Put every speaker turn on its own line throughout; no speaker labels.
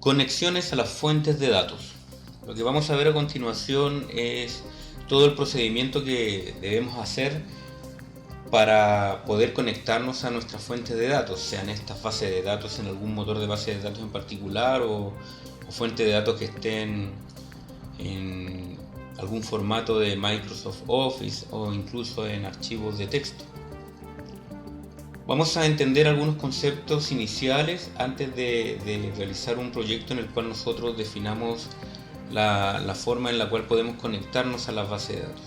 Conexiones a las fuentes de datos. Lo que vamos a ver a continuación es todo el procedimiento que debemos hacer para poder conectarnos a nuestras fuentes de datos, sean estas bases de datos en algún motor de base de datos en particular o fuentes de datos que estén en algún formato de Microsoft Office o incluso en archivos de texto. Vamos a entender algunos conceptos iniciales antes de realizar un proyecto en el cual nosotros definamos la forma en la cual podemos conectarnos a las bases de datos.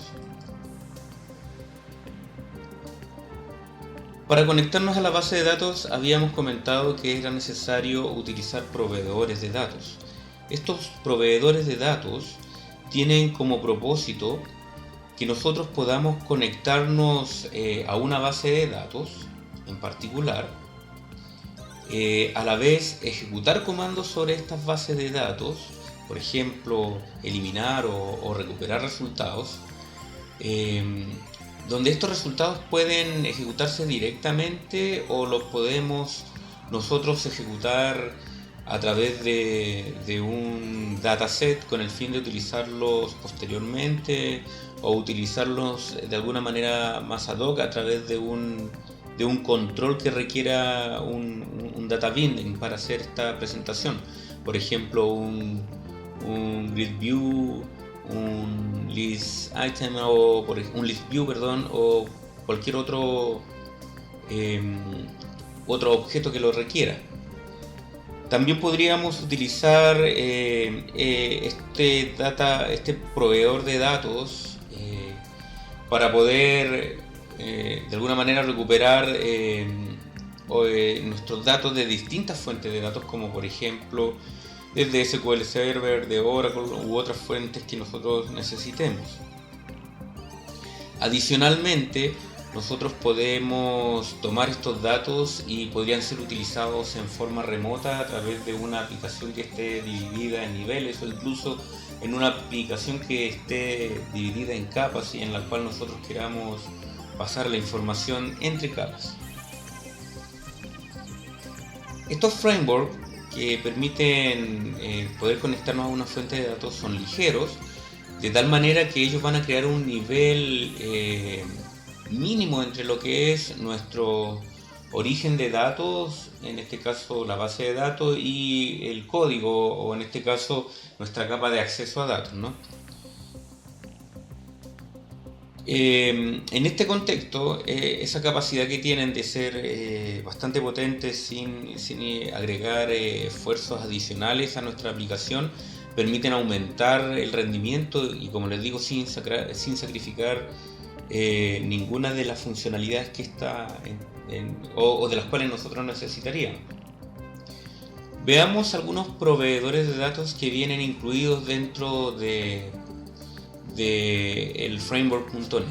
Para conectarnos a la base de datos habíamos comentado que era necesario utilizar proveedores de datos. Estos proveedores de datos tienen como propósito que nosotros podamos conectarnos a una base de datos en particular, a la vez ejecutar comandos sobre estas bases de datos, por ejemplo, eliminar o recuperar resultados, donde estos resultados pueden ejecutarse directamente o los podemos nosotros ejecutar a través de un dataset con el fin de utilizarlos posteriormente o utilizarlos de alguna manera más ad hoc a través de un control que requiera un data binding para hacer esta presentación. Por ejemplo, un grid view, un list item o un list view, o cualquier otro objeto que lo requiera. También podríamos utilizar este proveedor de datos para poder de alguna manera recuperar nuestros datos de distintas fuentes de datos, como por ejemplo desde SQL Server, de Oracle u otras fuentes que nosotros necesitemos. Adicionalmente, nosotros podemos tomar estos datos y podrían ser utilizados en forma remota a través de una aplicación que esté dividida en niveles o incluso en una aplicación que esté dividida en capas y en la cual nosotros queramos pasar la información entre capas. Estos frameworks que permiten poder conectarnos a una fuente de datos son ligeros, de tal manera que ellos van a crear un nivel mínimo entre lo que es nuestro origen de datos, en este caso la base de datos, y el código, o en este caso nuestra capa de acceso a datos, ¿no? En este contexto, esa capacidad que tienen de ser bastante potentes sin agregar esfuerzos adicionales a nuestra aplicación, permiten aumentar el rendimiento y, como les digo, sin sacrificar ninguna de las funcionalidades que está o de las cuales nosotros necesitaríamos. Veamos algunos proveedores de datos que vienen incluidos dentro de el framework.net.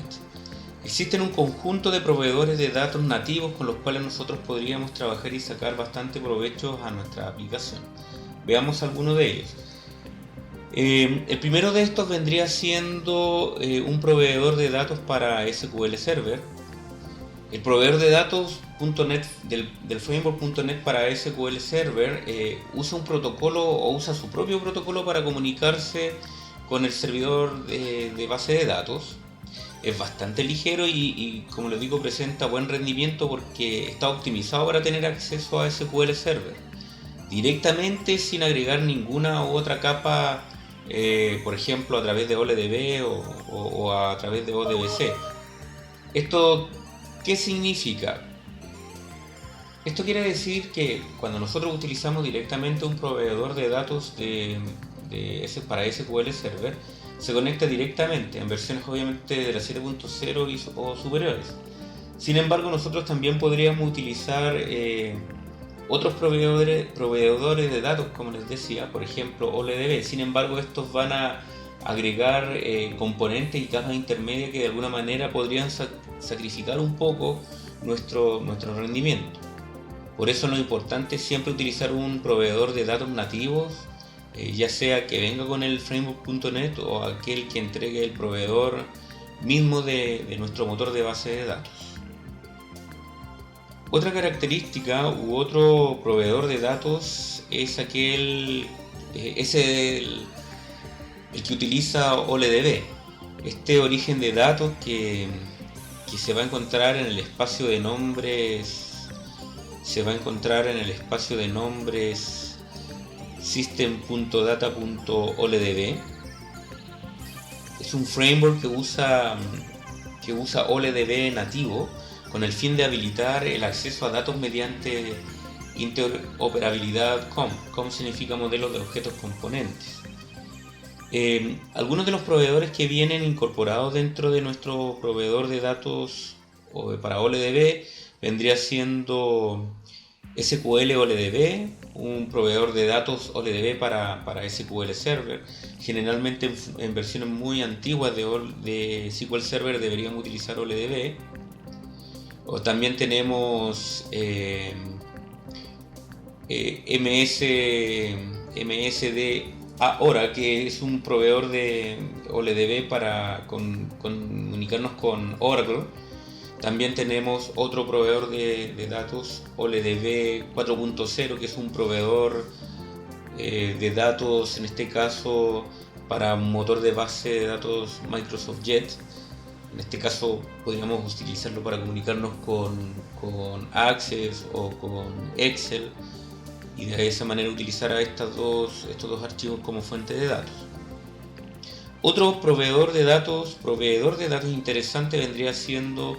Existen un conjunto de proveedores de datos nativos con los cuales nosotros podríamos trabajar y sacar bastante provecho a nuestra aplicación. Veamos algunos de ellos. El primero de estos vendría siendo un proveedor de datos para SQL Server. El proveedor de datos del framework.net para SQL Server usa un protocolo o usa su propio protocolo para comunicarse con el servidor de base de datos. Es bastante ligero y como les digo, presenta buen rendimiento porque está optimizado para tener acceso a SQL Server directamente sin agregar ninguna otra capa, por ejemplo a través de OLDB o a través de ODBC. ¿Esto qué significa? Esto quiere decir que cuando nosotros utilizamos directamente un proveedor de datos para SQL Server, se conecta directamente en versiones obviamente de la 7.0 o superiores. Sin embargo, nosotros también podríamos utilizar otros proveedores de datos, como les decía, por ejemplo OLDB. Sin embargo, estos van a agregar componentes y capas intermedias que de alguna manera podrían sacrificar un poco nuestro rendimiento. Por eso lo importante es siempre utilizar un proveedor de datos nativos, ya sea que venga con el framework.net o aquel que entregue el proveedor mismo de nuestro motor de base de datos. Otra característica u otro proveedor de datos es el que utiliza OLEDB. Este origen de datos que se va a encontrar en el espacio de nombres system.data.oldb. Es un framework que usa OLEDB nativo con el fin de habilitar el acceso a datos mediante interoperabilidad COM. COM significa modelo de objetos componentes. Algunos de los proveedores que vienen incorporados dentro de nuestro proveedor de datos para OLEDB vendría siendo SQL OLEDB, un proveedor de datos OLEDB para SQL Server. Generalmente en versiones muy antiguas de SQL Server deberían utilizar OLEDB. O también tenemos MSD ahora, que es un proveedor de OLEDB para comunicarnos con Oracle. También tenemos otro proveedor de datos, OLEDB 4.0, que es un proveedor de datos, en este caso para un motor de base de datos Microsoft Jet. En este caso podríamos utilizarlo para comunicarnos con Access o con Excel, y de esa manera utilizar a estos dos archivos como fuente de datos. Otro proveedor de datos interesante vendría siendo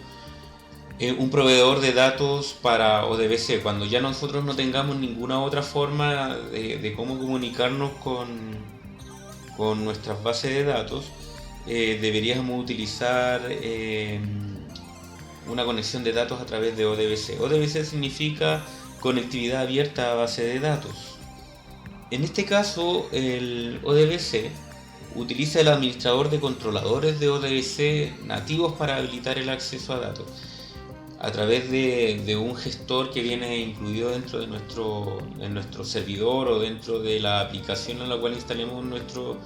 un proveedor de datos para ODBC. Cuando ya nosotros no tengamos ninguna otra forma de cómo comunicarnos con nuestras bases de datos, deberíamos utilizar una conexión de datos a través de ODBC. ODBC significa conectividad abierta a base de datos. En este caso, el ODBC utiliza el administrador de controladores de ODBC nativos para habilitar el acceso a datos a través de un gestor que viene incluido dentro de nuestro servidor o dentro de la aplicación en la cual instalemos nuestro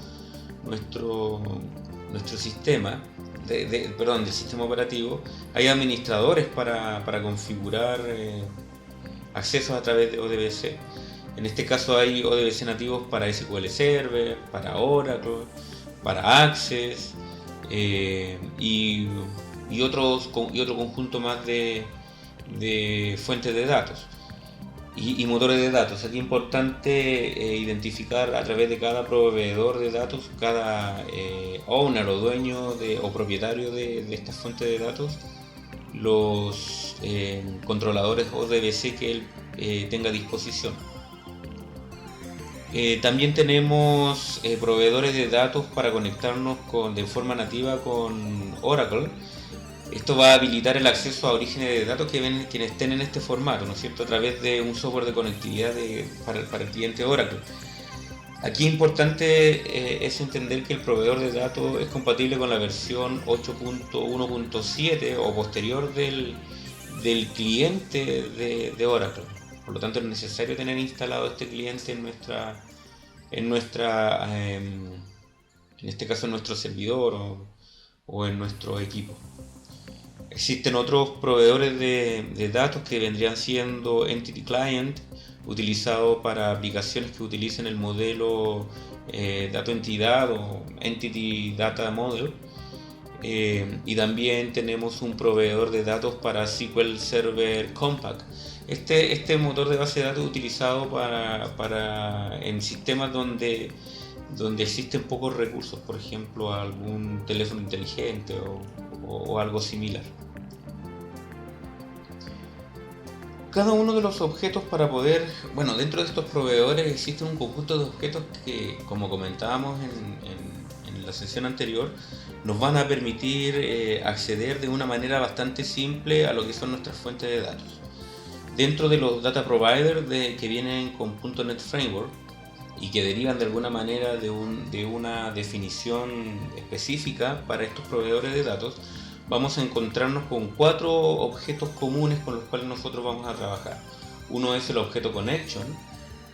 sistema del sistema operativo. Hay administradores para configurar accesos a través de ODBC. En este caso hay ODBC nativos para SQL Server, para Oracle, para Access y otro conjunto más de fuentes de datos y motores de datos. Aquí es importante identificar a través de cada proveedor de datos, cada owner o dueño o propietario de estas fuentes de datos, los controladores ODBC que él tenga a disposición. También tenemos proveedores de datos para conectarnos de forma nativa con Oracle. Esto va a habilitar el acceso a orígenes de datos quienes estén en este formato, ¿no es cierto?, a través de un software de conectividad para el cliente Oracle. Aquí importante es entender que el proveedor de datos es compatible con la versión 8.1.7 o posterior del cliente de Oracle. Por lo tanto, es necesario tener instalado este cliente en este caso en nuestro servidor o en nuestro equipo. Existen otros proveedores de datos que vendrían siendo Entity Client, utilizado para aplicaciones que utilicen el modelo dato entidad o Entity Data Model. Y también tenemos un proveedor de datos para SQL Server Compact. Este motor de base de datos es utilizado en sistemas donde existen pocos recursos, por ejemplo algún teléfono inteligente o algo similar. Cada uno de los objetos dentro de estos proveedores existe un conjunto de objetos que, como comentábamos en la sesión anterior, nos van a permitir acceder de una manera bastante simple a lo que son nuestras fuentes de datos. Dentro de los data providers que vienen con .NET Framework y que derivan de alguna manera de una definición específica para estos proveedores de datos, vamos a encontrarnos con 4 objetos comunes con los cuales nosotros vamos a trabajar. Uno es el objeto connection.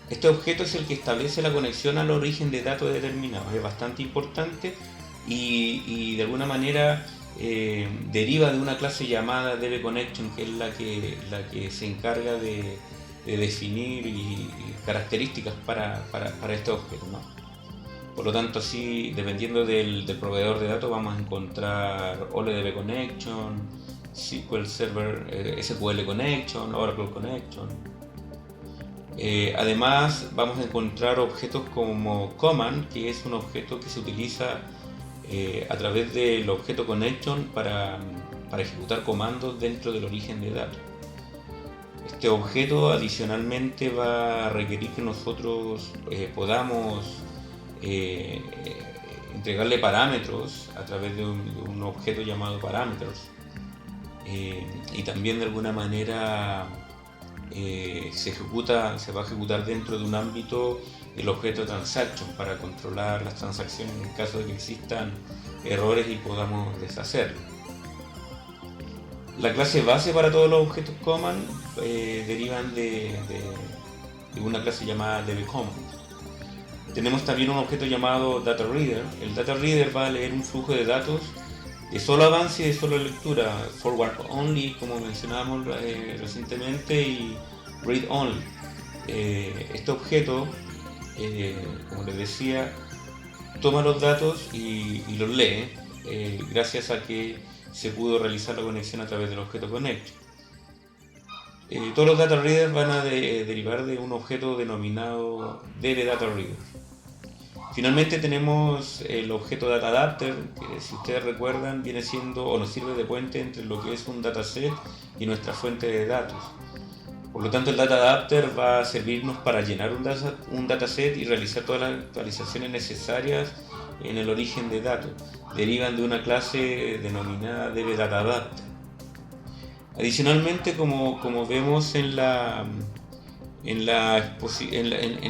Este objeto es el que establece la conexión al origen de datos determinados. Es bastante importante y de alguna manera deriva de una clase llamada DBConnection, que es la que se encarga de definir y características para este objeto, ¿no? Por lo tanto, así, dependiendo del proveedor de datos, vamos a encontrar OLE Connection, SQL Server, SQL Connection, Oracle Connection. Además, vamos a encontrar objetos como Command, que es un objeto que se utiliza a través del objeto Connection para ejecutar comandos dentro del origen de datos. Este objeto adicionalmente va a requerir que nosotros podamos entregarle parámetros a través de un objeto llamado parameters, y también de alguna manera se va a ejecutar dentro de un ámbito el objeto transaction para controlar las transacciones en caso de que existan errores y podamos deshacerlo. La clase base para todos los objetos command derivan de una clase llamada DBCommand. Tenemos también un objeto llamado DataReader. El DataReader va a leer un flujo de datos de solo avance y de solo lectura, forward only, como mencionábamos recientemente, y read only. Este objeto, como les decía, toma los datos y los lee, gracias a que se pudo realizar la conexión a través del objeto Connect. Todos los data readers van a derivar de un objeto denominado DBDataReader. Finalmente tenemos el objeto DataAdapter, que, si ustedes recuerdan, viene siendo o nos sirve de puente entre lo que es un dataset y nuestra fuente de datos. Por lo tanto, el DataAdapter va a servirnos para llenar un dataset y realizar todas las actualizaciones necesarias en el origen de datos. Derivan de una clase denominada DBDataAdapter. Adicionalmente, como vemos en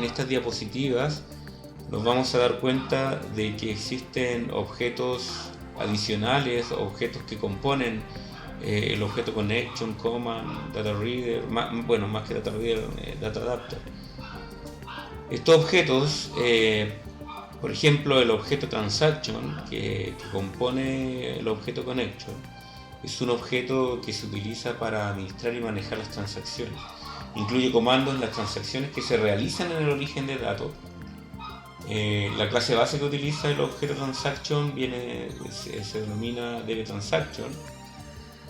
estas diapositivas, nos vamos a dar cuenta de que existen objetos adicionales, objetos que componen el objeto Connection, Command, DataReader, más que DataReader, DataAdapter. Estos objetos, por ejemplo, el objeto Transaction, que compone el objeto Connection, es un objeto que se utiliza para administrar y manejar las transacciones. Incluye comandos en las transacciones que se realizan en el origen de datos. La clase base que utiliza el objeto Transaction se denomina DBTransaction.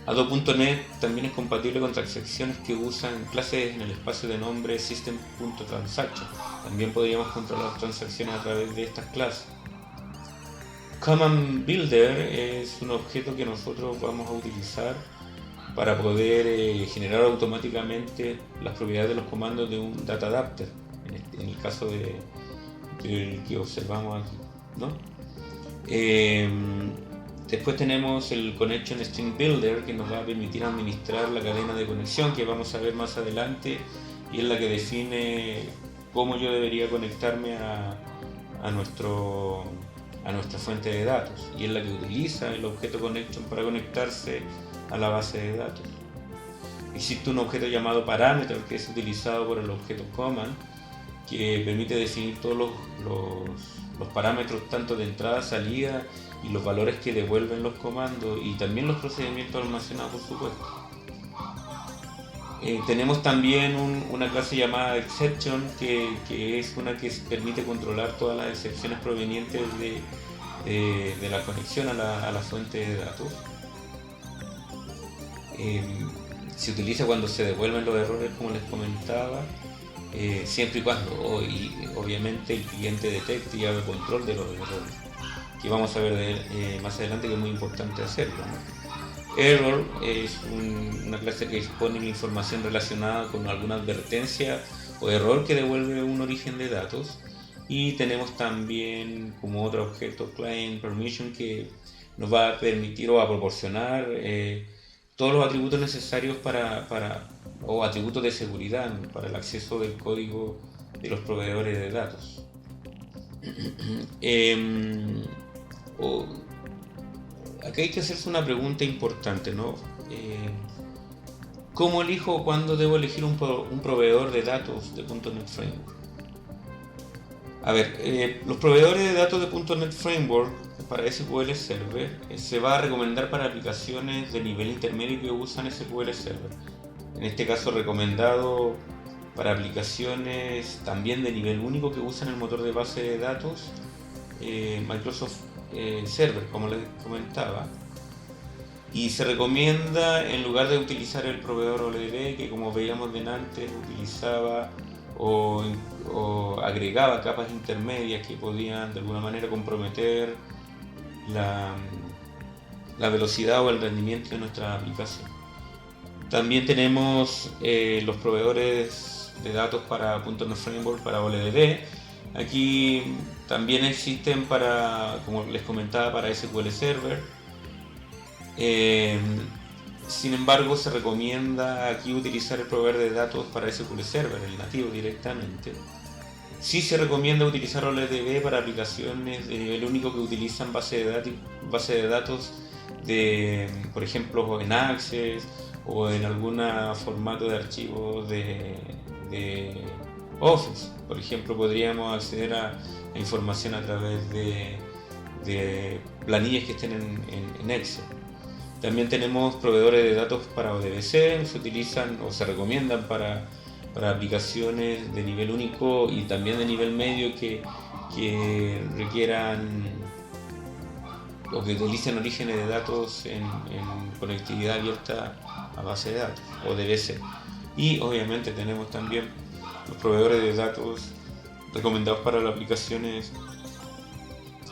Adobe.NET también es compatible con transacciones que usan clases en el espacio de nombre System.Transaction. También podríamos controlar transacciones a través de estas clases. Command Builder es un objeto que nosotros vamos a utilizar para poder generar automáticamente las propiedades de los comandos de un DataAdapter, en el caso del que observamos aquí, ¿no? Después tenemos el Connection String Builder, que nos va a permitir administrar la cadena de conexión, que vamos a ver más adelante, y es la que define cómo yo debería conectarme a nuestra fuente de datos, y es la que utiliza el objeto Connection para conectarse a la base de datos. Existe un objeto llamado Parameter, que es utilizado por el objeto Command, que permite definir todos los parámetros tanto de entrada, salida y los valores que devuelven los comandos, y también los procedimientos almacenados, por supuesto. Tenemos también una clase llamada Exception, que es una que permite controlar todas las excepciones provenientes de la conexión a la fuente de datos. Se utiliza cuando se devuelven los errores, como les comentaba, siempre y cuando obviamente el cliente detecte y haga control de los errores, que vamos a ver más adelante, que es muy importante hacerlo, ¿no? Error es una clase que expone la información relacionada con alguna advertencia o error que devuelve un origen de datos. Y tenemos también como otro objeto Client Permission, que nos va a permitir o a proporcionar todos los atributos necesarios o atributos de seguridad para el acceso del código de los proveedores de datos. Acá hay que hacerse una pregunta importante, ¿no? ¿Cómo elijo o cuándo debo elegir un proveedor de datos de .NET Framework? A ver, los proveedores de datos de .NET Framework para SQL Server se va a recomendar para aplicaciones de nivel intermedio que usan SQL Server. En este caso recomendado para aplicaciones también de nivel único que usan el motor de base de datos Microsoft Server, como les comentaba. Y se recomienda, en lugar de utilizar el proveedor OLED, que como veíamos antes utilizaba o agregaba capas intermedias que podían de alguna manera comprometer la velocidad o el rendimiento de nuestra aplicación. También tenemos los proveedores de datos para .NET Framework para OLED. Aquí también existen para, como les comentaba, para SQL Server. Sin embargo, se recomienda aquí utilizar el proveedor de datos para SQL Server, el nativo directamente. Sí se recomienda utilizar OLEDB para aplicaciones de nivel único que utilizan base de datos de, por ejemplo, en Access o en algún formato de archivo de Office. Por ejemplo, podríamos acceder a información a través de planillas que estén en Excel. También tenemos proveedores de datos para ODBC, se utilizan o se recomiendan para aplicaciones de nivel único y también de nivel medio que requieran o que utilicen orígenes de datos en conectividad abierta a base de datos, ODBC. Y obviamente tenemos también los proveedores de datos recomendados para las aplicaciones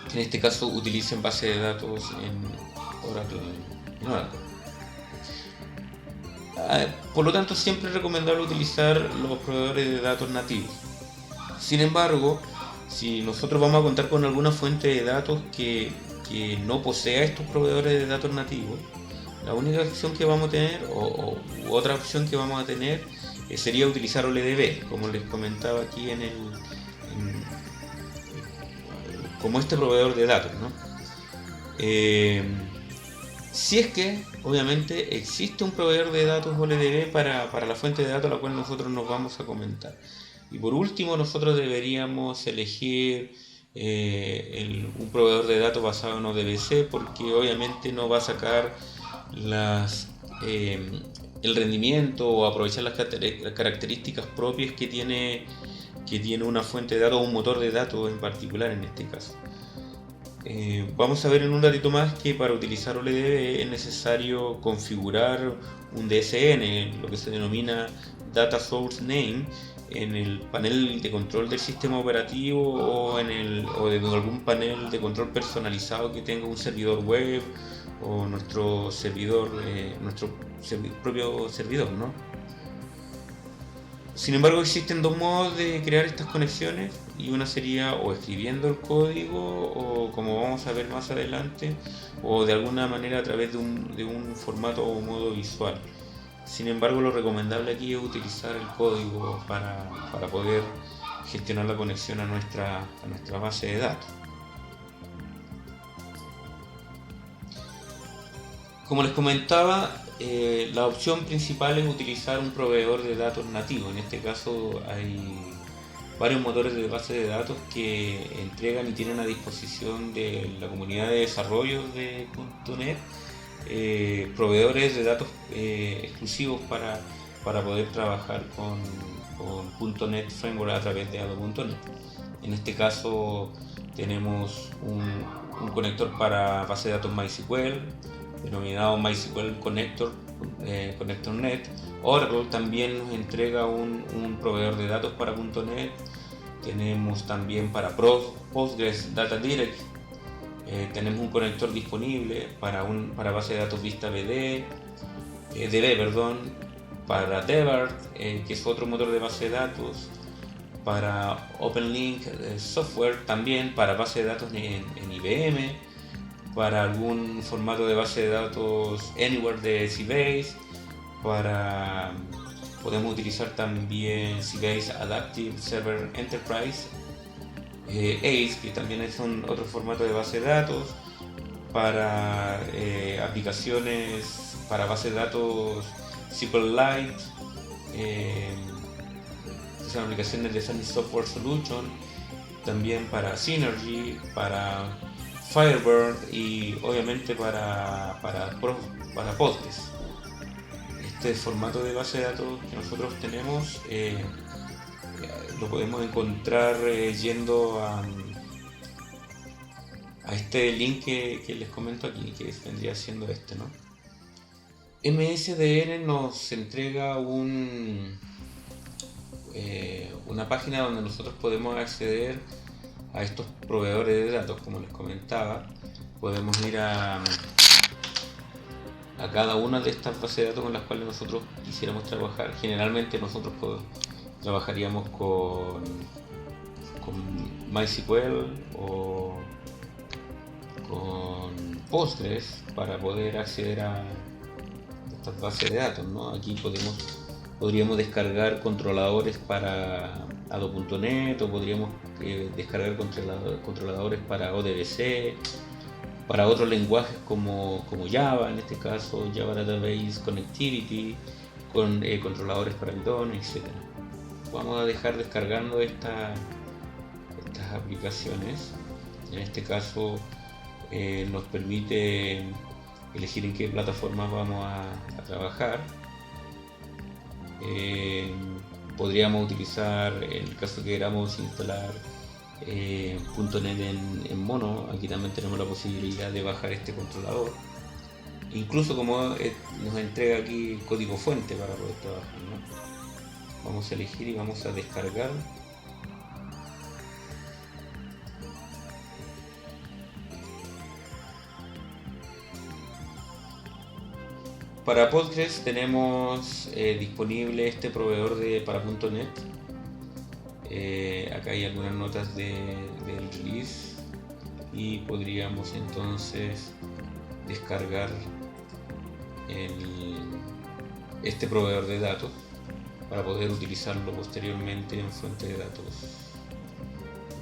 que en este caso utilicen base de datos en Oracle. Por lo tanto, siempre es recomendable utilizar los proveedores de datos nativos. Sin embargo, si nosotros vamos a contar con alguna fuente de datos que no posea estos proveedores de datos nativos, la única opción que vamos a tener, u otra opción que vamos a tener, sería utilizar OLEDB, como les comentaba aquí como este proveedor de datos, ¿no? Si es que, obviamente, existe un proveedor de datos OLEDB para la fuente de datos a la cual nosotros nos vamos a comentar. Y por último, nosotros deberíamos elegir un proveedor de datos basado en ODBC, porque obviamente no va a sacar el rendimiento o aprovechar las características propias que tiene una fuente de datos o un motor de datos en particular en este caso. Vamos a ver en un ratito más que para utilizar OLEDB es necesario configurar un DSN, lo que se denomina Data Source Name, en el panel de control del sistema operativo o de algún panel de control personalizado que tenga un servidor web o nuestro propio servidor, ¿no? Sin embargo, existen dos modos de crear estas conexiones, y una sería o escribiendo el código o, como vamos a ver más adelante, o de alguna manera a través de un formato o modo visual. Sin embargo, lo recomendable aquí es utilizar el código para poder gestionar la conexión a nuestra base de datos. Como les comentaba, la opción principal es utilizar un proveedor de datos nativo. En este caso hay varios motores de base de datos que entregan y tienen a disposición de la comunidad de desarrollo de .NET proveedores de datos exclusivos para poder trabajar con .NET Framework a través de Adobe.NET. En este caso tenemos un conector para base de datos MySQL denominado MySQL Connector.NET. Oracle también nos entrega un proveedor de datos para .NET. Tenemos también para Postgres Data Direct. Tenemos un conector disponible para base de datos Vista DB, para Debart, que es otro motor de base de datos, para OpenLink Software, también para base de datos en IBM, para algún formato de base de datos Anywhere de Sybase, podemos utilizar también Sybase Adaptive Server Enterprise, ACE, que también es otro formato de base de datos, para aplicaciones para base de datos SQLite, son aplicaciones de Sunny Software Solution, también para Synergy, para Firebird y obviamente para Postgres. Este formato de base de datos que nosotros tenemos lo podemos encontrar yendo a este link que les comento aquí, que vendría siendo este, ¿no? MSDN nos entrega una página donde nosotros podemos acceder a estos proveedores de datos, como les comentaba. Podemos ir a cada una de estas bases de datos con las cuales nosotros quisiéramos trabajar. Generalmente nosotros trabajaríamos con MySQL o con Postgres para poder acceder a estas bases de datos, ¿no? Aquí podríamos descargar controladores para Ado.net o podríamos descargar controladores para ODBC, para otros lenguajes como Java, en este caso Java Database Connectivity, con controladores para Python, etc. Vamos a dejar descargando estas aplicaciones. En este caso nos permite elegir en qué plataforma vamos a trabajar. Podríamos utilizar, en el caso que queramos instalar .NET en mono, aquí también tenemos la posibilidad de bajar este controlador, incluso como nos entrega aquí código fuente para poder trabajar, ¿no? Vamos a elegir y vamos a descargar. Para Postgres tenemos disponible este proveedor para .NET. Acá hay algunas notas del release y podríamos entonces descargar este proveedor de datos para poder utilizarlo posteriormente en fuente de datos.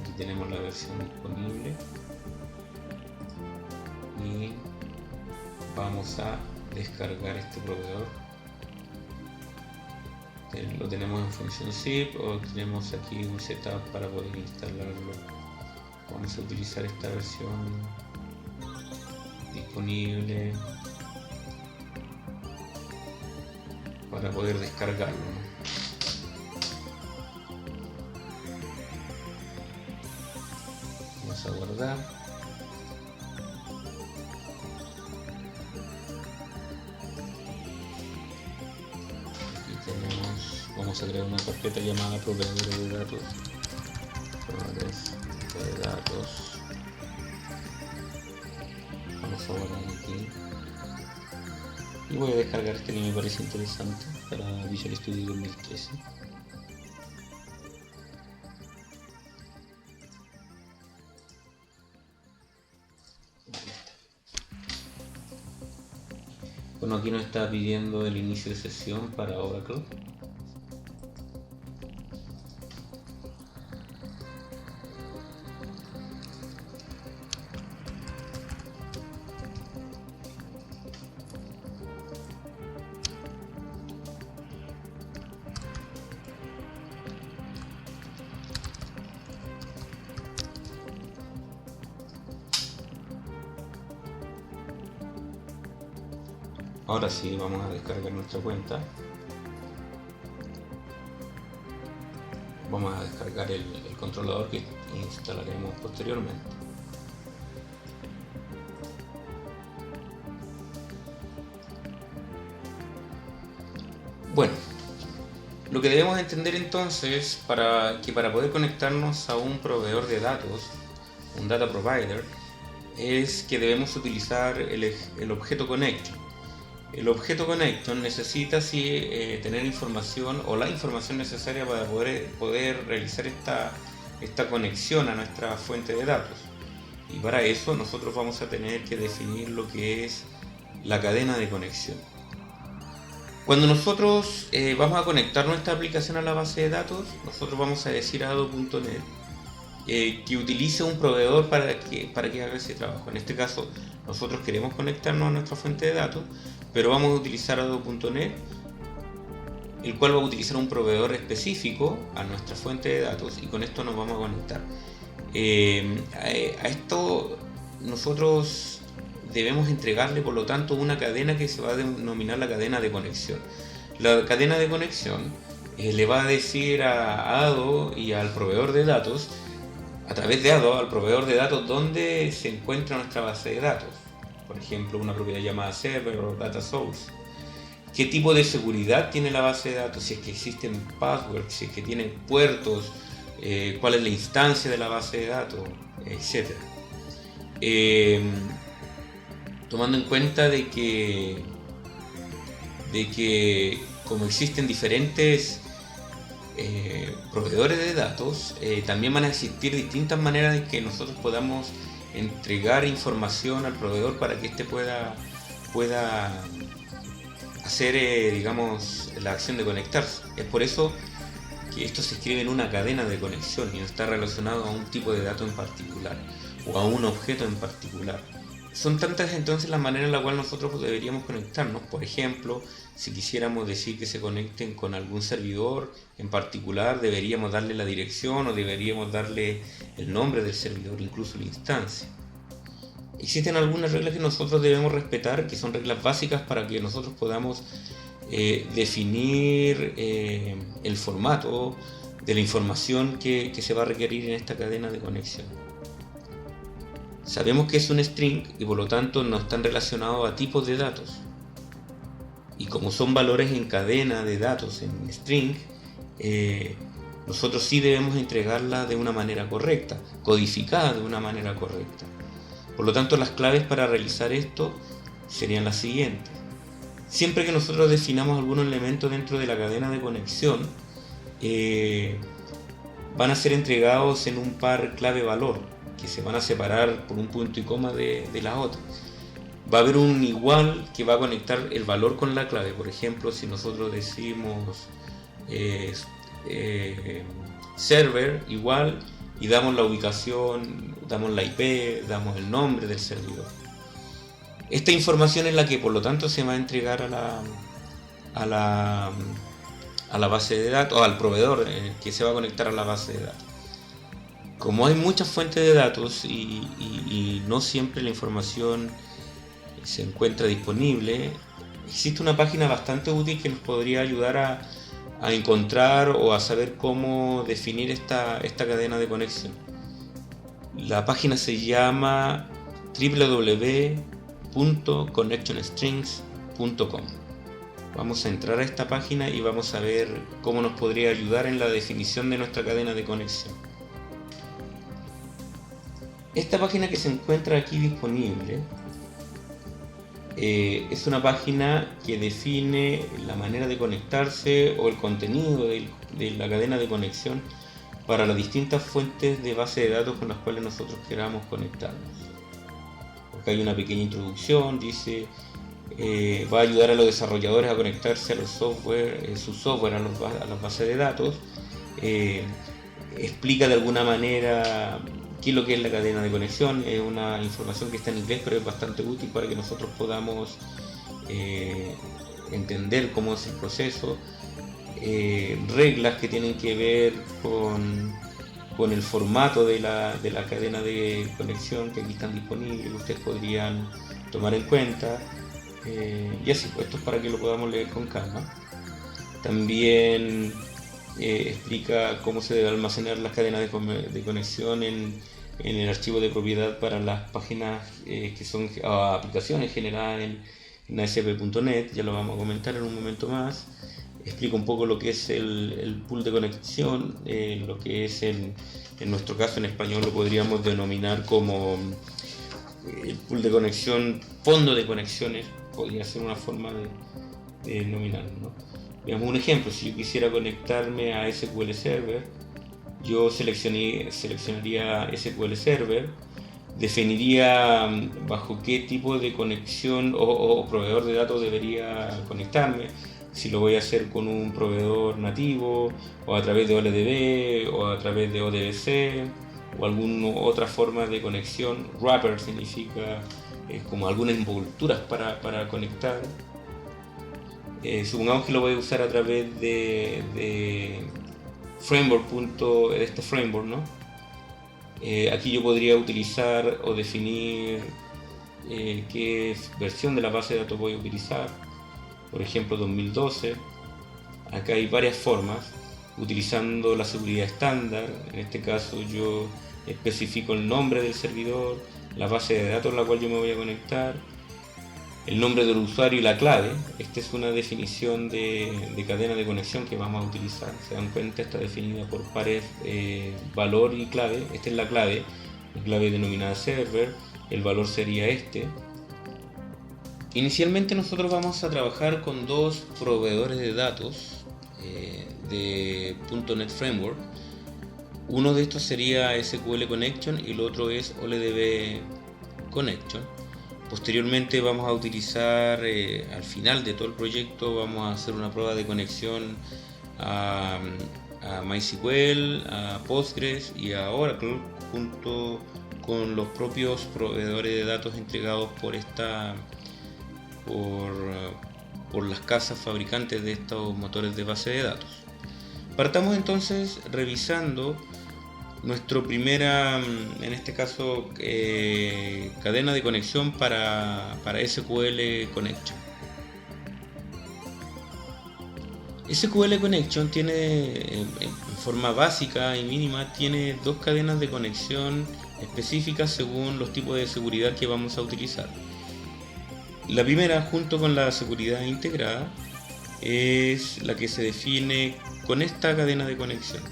Aquí tenemos la versión disponible y vamos a descargar este proveedor. Lo tenemos en función zip o tenemos aquí un setup para poder instalarlo. Vamos a utilizar esta versión disponible para poder descargarlo, ¿no? Vamos a guardar. Vamos a crear una carpeta llamada proveedores de datos. Proveedores de datos. Vamos a guardar aquí. Y voy a descargar este que me parece interesante para Visual Studio 2013. Bueno, aquí nos está pidiendo el inicio de sesión para Oracle. Ahora sí, vamos a descargar nuestra cuenta. Vamos a descargar el controlador que instalaremos posteriormente. Bueno, lo que debemos entender entonces para poder conectarnos a un proveedor de datos, un data provider, es que debemos utilizar el objeto connection. El objeto connection necesita tener información o la información necesaria para poder realizar esta conexión a nuestra fuente de datos. Y para eso nosotros vamos a tener que definir lo que es la cadena de conexión. Cuando nosotros vamos a conectar nuestra aplicación a la base de datos, nosotros vamos a decir a Ado.net que utilice un proveedor para que haga ese trabajo. En este caso, nosotros queremos conectarnos a nuestra fuente de datos, pero vamos a utilizar Ado.net, el cual va a utilizar un proveedor específico a nuestra fuente de datos, y con esto nos vamos a conectar. A esto nosotros debemos entregarle, por lo tanto, una cadena que se va a denominar la cadena de conexión. La cadena de conexión le va a decir a ADO y al proveedor de datos, a través de ADO, al proveedor de datos, dónde se encuentra nuestra base de datos. Por ejemplo, una propiedad llamada server o data source. ¿Qué tipo de seguridad tiene la base de datos? Si es que existen passwords, si es que tienen puertos, cuál es la instancia de la base de datos, etc. Tomando en cuenta de que como existen diferentes proveedores de datos, también van a existir distintas maneras de que nosotros podamos entregar información al proveedor para que éste pueda hacer, digamos, la acción de conectarse. Es por eso que esto se escribe en una cadena de conexión y no está relacionado a un tipo de dato en particular o a un objeto en particular. Son tantas entonces las maneras en las cuales nosotros deberíamos conectarnos. Por ejemplo, si quisiéramos decir que se conecten con algún servidor en particular, deberíamos darle la dirección o deberíamos darle el nombre del servidor, incluso la instancia. Existen algunas reglas que nosotros debemos respetar, que son reglas básicas para que nosotros podamos definir el formato de la información que se va a requerir en esta cadena de conexión. Sabemos que es un string y por lo tanto no están relacionados a tipos de datos. Y como son valores en cadena de datos, en string, nosotros sí debemos entregarla de una manera correcta, codificada de una manera correcta. Por lo tanto, las claves para realizar esto serían las siguientes. Siempre que nosotros definamos algunos elementos dentro de la cadena de conexión, van a ser entregados en un par clave-valor, que se van a separar por un punto y coma de la otra. Va a haber un igual que va a conectar el valor con la clave. Por ejemplo, si nosotros decimos server igual y damos la ubicación, damos la IP, damos el nombre del servidor. Esta información es la que por lo tanto se va a entregar a la base de datos, o al proveedor que se va a conectar a la base de datos. Como hay muchas fuentes de datos y no siempre la información se encuentra disponible, existe una página bastante útil que nos podría ayudar a encontrar o a saber cómo definir esta cadena de conexión. La página se llama www.connectionstrings.com. Vamos a entrar a esta página y vamos a ver cómo nos podría ayudar en la definición de nuestra cadena de conexión. Esta página que se encuentra aquí disponible es una página que define la manera de conectarse o el contenido de la cadena de conexión para las distintas fuentes de base de datos con las cuales nosotros queramos conectarnos. Acá hay una pequeña introducción, dice va a ayudar a los desarrolladores a conectarse a los software, su software a las bases de datos. Explica de alguna manera qué es lo que es la cadena de conexión. Es una información que está en inglés, pero es bastante útil para que nosotros podamos entender cómo es el proceso. Reglas que tienen que ver con el formato de la cadena de conexión que aquí están disponibles, que ustedes podrían tomar en cuenta. Y así, pues esto es para que lo podamos leer con calma. También explica cómo se debe almacenar las cadenas de conexión en el archivo de propiedad para las páginas que son aplicaciones generadas en ASP.NET. Ya lo vamos a comentar en un momento más. Explica un poco lo que es el pool de conexión, lo que es en nuestro caso en español lo podríamos denominar como el pool de conexión, fondo de conexiones, podría ser una forma de denominarlo, ¿no? Veamos un ejemplo. Si yo quisiera conectarme a SQL Server, yo seleccionaría SQL Server, definiría bajo qué tipo de conexión o proveedor de datos debería conectarme, si lo voy a hacer con un proveedor nativo o a través de OLDB o a través de ODBC o alguna otra forma de conexión. Wrapper significa como algunas envolturas para conectar. Supongamos que lo voy a usar a través de framework, de este framework, ¿no? Aquí yo podría utilizar o definir qué versión de la base de datos voy a utilizar, por ejemplo 2012. Acá hay varias formas, utilizando la seguridad estándar. En este caso yo especifico el nombre del servidor, la base de datos a la cual yo me voy a conectar, el nombre del usuario y la clave. Esta es una definición de cadena de conexión que vamos a utilizar. Se dan cuenta, está definida por pares valor y clave. Esta es la clave denominada server, el valor sería este. Inicialmente nosotros vamos a trabajar con dos proveedores de datos de .NET Framework. Uno de estos sería SQL Connection y el otro es OLDB Connection. Posteriormente vamos a utilizar, al final de todo el proyecto, vamos a hacer una prueba de conexión a MySQL, a Postgres y a Oracle, junto con los propios proveedores de datos entregados por las casas fabricantes de estos motores de base de datos. Partamos entonces revisando nuestra primera, en este caso, cadena de conexión para SQL Connection. SQL Connection tiene, en forma básica y mínima, tiene dos cadenas de conexión específicas según los tipos de seguridad que vamos a utilizar. La primera, junto con la seguridad integrada, es la que se define con esta cadena de conexión.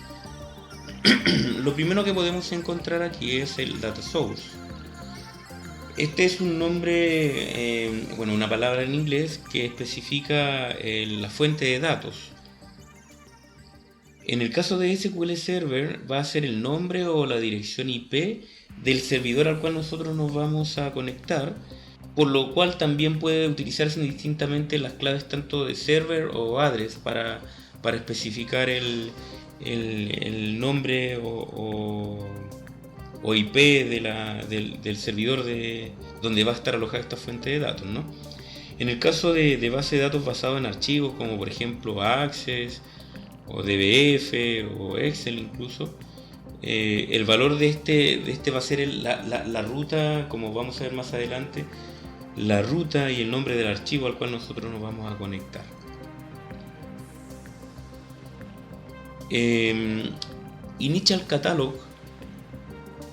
Lo primero que podemos encontrar aquí es el data source. Este es un nombre, una palabra en inglés que especifica la fuente de datos. En el caso de SQL Server va a ser el nombre o la dirección IP del servidor al cual nosotros nos vamos a conectar, por lo cual también puede utilizarse indistintamente las claves tanto de server o address para especificar el nombre o IP del servidor donde va a estar alojada esta fuente de datos, ¿no? En el caso de base de datos basado en archivos como por ejemplo Access o DBF o Excel incluso, el valor de este va a ser la ruta, como vamos a ver más adelante, la ruta y el nombre del archivo al cual nosotros nos vamos a conectar. Initial Catalog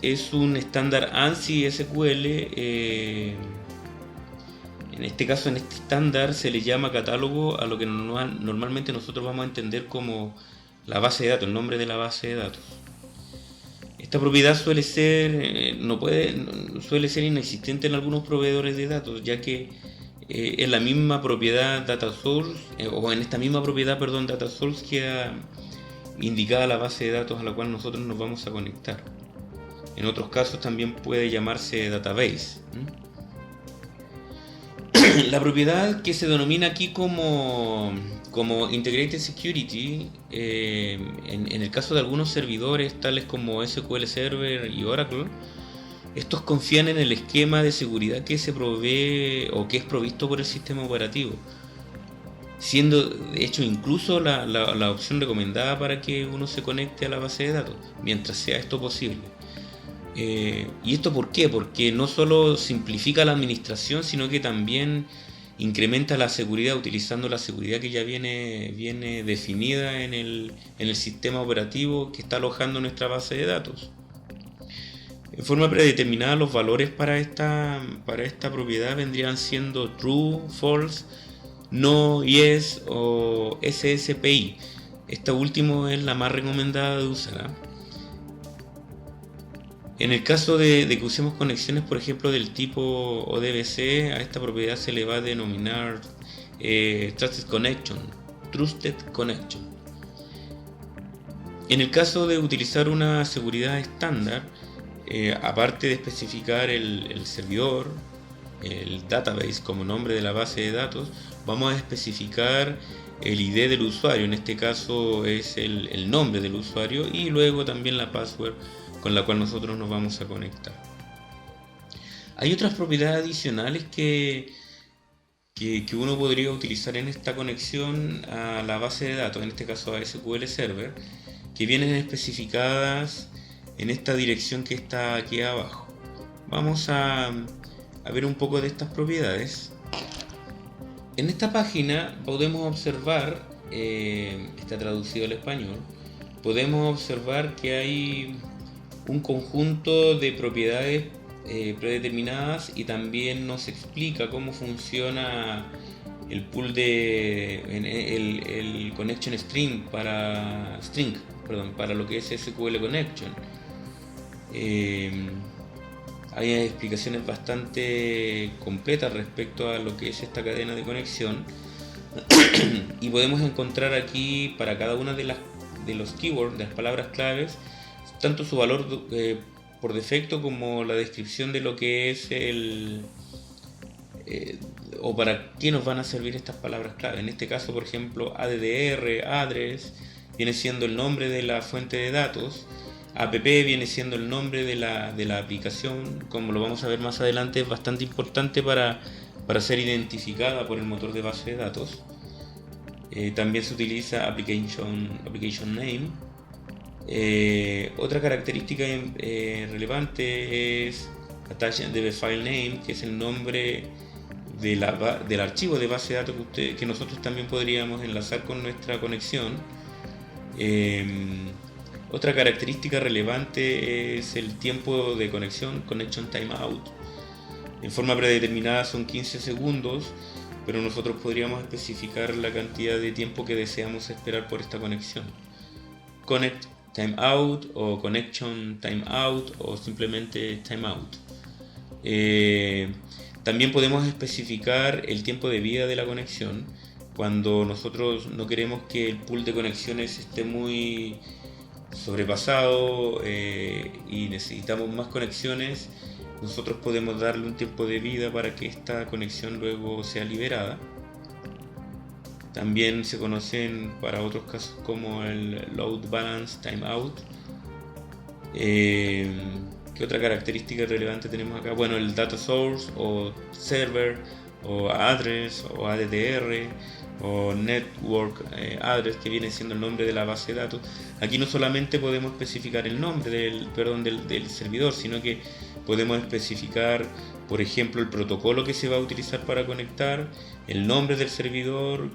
es un estándar ANSI SQL. En este caso, en este estándar se le llama catálogo a lo que normalmente nosotros vamos a entender como la base de datos, el nombre de la base de datos. Esta propiedad suele ser inexistente en algunos proveedores de datos, ya que en la misma propiedad data source, data source queda indicada la base de datos a la cual nosotros nos vamos a conectar. En otros casos también puede llamarse database. La propiedad que se denomina aquí como Integrated Security, en el caso de algunos servidores tales como SQL Server y Oracle, estos confían en el esquema de seguridad que se provee o que es provisto por el sistema operativo, siendo de hecho incluso la opción recomendada para que uno se conecte a la base de datos, mientras sea esto posible. ¿Y esto por qué? Porque no solo simplifica la administración, sino que también incrementa la seguridad utilizando la seguridad que ya viene definida en el sistema operativo que está alojando nuestra base de datos. En forma predeterminada, los valores para esta propiedad vendrían siendo true, false, no, yes o SSPI. Esta última es la más recomendada de usar. En el caso de que usemos conexiones, por ejemplo, del tipo ODBC, a esta propiedad se le va a denominar Trusted Connection. En el caso de utilizar una seguridad estándar, aparte de especificar el servidor, el database como nombre de la base de datos, vamos a especificar el ID del usuario, en este caso es el nombre del usuario, y luego también la password con la cual nosotros nos vamos a conectar. Hay otras propiedades adicionales que uno podría utilizar en esta conexión a la base de datos, en este caso a SQL Server, que vienen especificadas en esta dirección que está aquí abajo. Vamos a ver un poco de estas propiedades. En esta página podemos observar, está traducido al español, podemos observar que hay un conjunto de propiedades predeterminadas, y también nos explica cómo funciona el pool el connection string para lo que es SQL Connection. Hay explicaciones bastante completas respecto a lo que es esta cadena de conexión y podemos encontrar aquí para cada una de los keywords, de las palabras claves, tanto su valor por defecto como la descripción de lo que es o para qué nos van a servir estas palabras clave. En este caso, por ejemplo, addr, address, viene siendo el nombre de la fuente de datos. App viene siendo el nombre de la aplicación. Como lo vamos a ver más adelante, es bastante importante para ser identificada por el motor de base de datos. También se utiliza application name. Otra característica relevante es attached DB file name, que es el nombre del archivo de base de datos que nosotros también podríamos enlazar con nuestra conexión. Otra característica relevante es el tiempo de conexión, connection timeout. En forma predeterminada son 15 segundos, pero nosotros podríamos especificar la cantidad de tiempo que deseamos esperar por esta conexión. Connect timeout o connection timeout o simplemente timeout. También podemos especificar el tiempo de vida de la conexión. Cuando nosotros no queremos que el pool de conexiones esté muy sobrepasado y necesitamos más conexiones, nosotros podemos darle un tiempo de vida para que esta conexión luego sea liberada. También se conocen para otros casos como el load balance timeout. ¿Qué otra característica relevante tenemos acá? Bueno, el data source o server o address o addr o network address, que viene siendo el nombre de la base de datos. Aquí no solamente podemos especificar el nombre del servidor, sino que podemos especificar, por ejemplo, el protocolo que se va a utilizar para conectar, el nombre del servidor,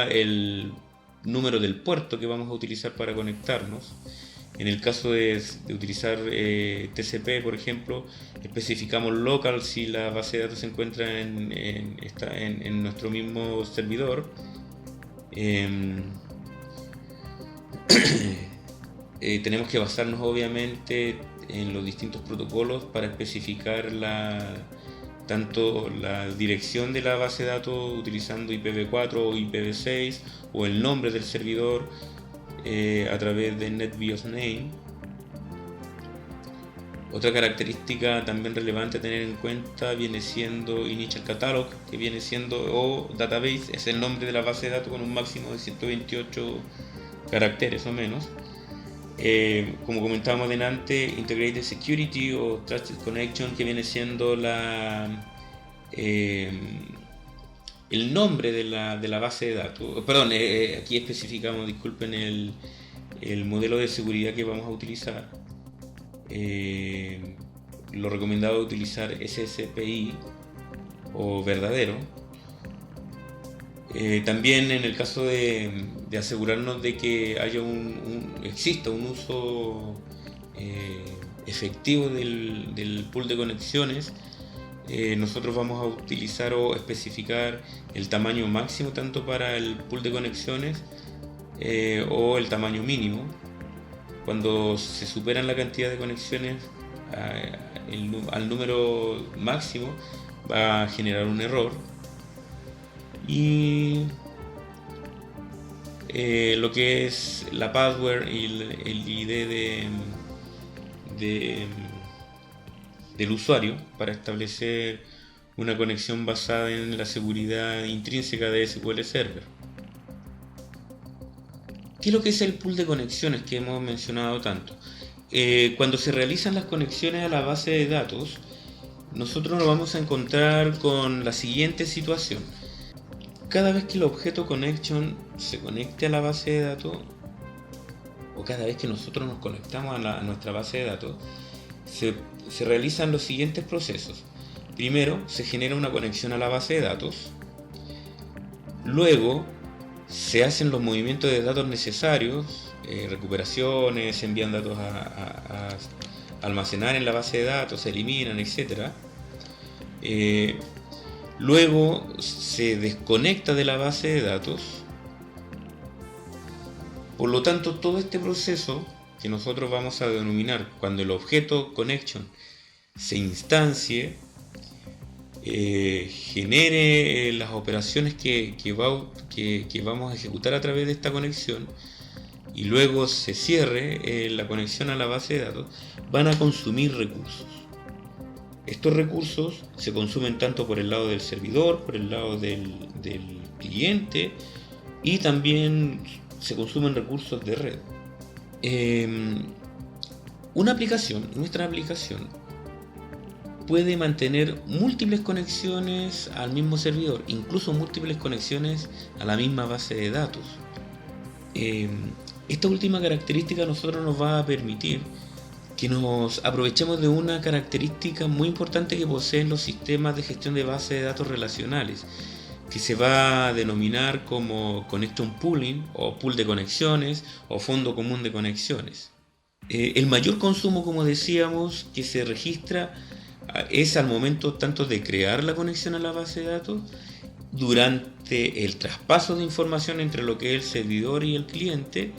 el número del puerto que vamos a utilizar para conectarnos. En el caso de utilizar TCP, por ejemplo, especificamos local si la base de datos se encuentra en nuestro mismo servidor. Tenemos que basarnos obviamente en los distintos protocolos para especificar tanto la dirección de la base de datos utilizando IPv4 o IPv6, o el nombre del servidor a través de NetBIOS Name. Otra característica también relevante a tener en cuenta viene siendo Initial Catalog, que viene siendo, o Database, es el nombre de la base de datos con un máximo de 128 caracteres o menos. Como comentábamos delante, Integrated Security o Trusted Connection, que viene siendo el nombre de la base de datos. Perdón, aquí especificamos, disculpen, el modelo de seguridad que vamos a utilizar. Lo recomendado es utilizar SSPI o verdadero. También en el caso de asegurarnos de que exista un uso efectivo del pool de conexiones, nosotros vamos a utilizar o especificar el tamaño máximo tanto para el pool de conexiones o el tamaño mínimo. Cuando se superan la cantidad de conexiones al número máximo, va a generar un error. Y lo que es la password y el ID del usuario para establecer una conexión basada en la seguridad intrínseca de SQL Server. ¿Qué es lo que es el pool de conexiones que hemos mencionado tanto? Cuando se realizan las conexiones a la base de datos, nosotros nos vamos a encontrar con la siguiente situación. Cada vez que el objeto connection se conecte a la base de datos, o cada vez que nosotros nos conectamos a nuestra base de datos, se realizan los siguientes procesos. Primero, se genera una conexión a la base de datos. Luego, se hacen los movimientos de datos necesarios, recuperaciones, se envían datos a almacenar en la base de datos, se eliminan, etc. Luego, se desconecta de la base de datos. Por lo tanto, todo este proceso que nosotros vamos a denominar cuando el objeto connection se instancie, genere las operaciones que vamos a ejecutar a través de esta conexión y luego se cierre la conexión a la base de datos, van a consumir recursos. Estos recursos se consumen tanto por el lado del servidor, por el lado del cliente, y también se consumen recursos de red. Nuestra aplicación puede mantener múltiples conexiones al mismo servidor, incluso múltiples conexiones a la misma base de datos. Esta última característica a nosotros nos va a permitir que nos aprovechemos de una característica muy importante que poseen los sistemas de gestión de bases de datos relacionales, que se va a denominar como connection pooling o pool de conexiones o fondo común de conexiones. El mayor consumo, como decíamos, que se registra es al momento tanto de crear la conexión a la base de datos, durante el traspaso de información entre lo que es el servidor y el cliente,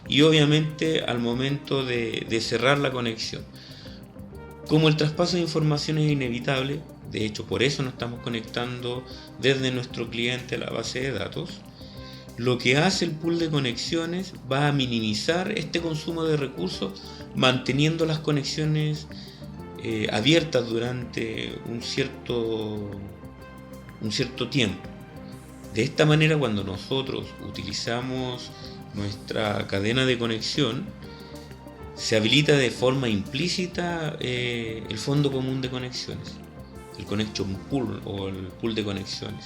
y obviamente al momento de cerrar la conexión. Como el traspaso de información es inevitable, de hecho por eso nos estamos conectando desde nuestro cliente a la base de datos, lo que hace el pool de conexiones va a minimizar este consumo de recursos, manteniendo las conexiones abiertas durante un cierto tiempo. De esta manera, cuando nosotros utilizamos nuestra cadena de conexión, se habilita de forma implícita el fondo común de conexiones, el connection pool o el pool de conexiones,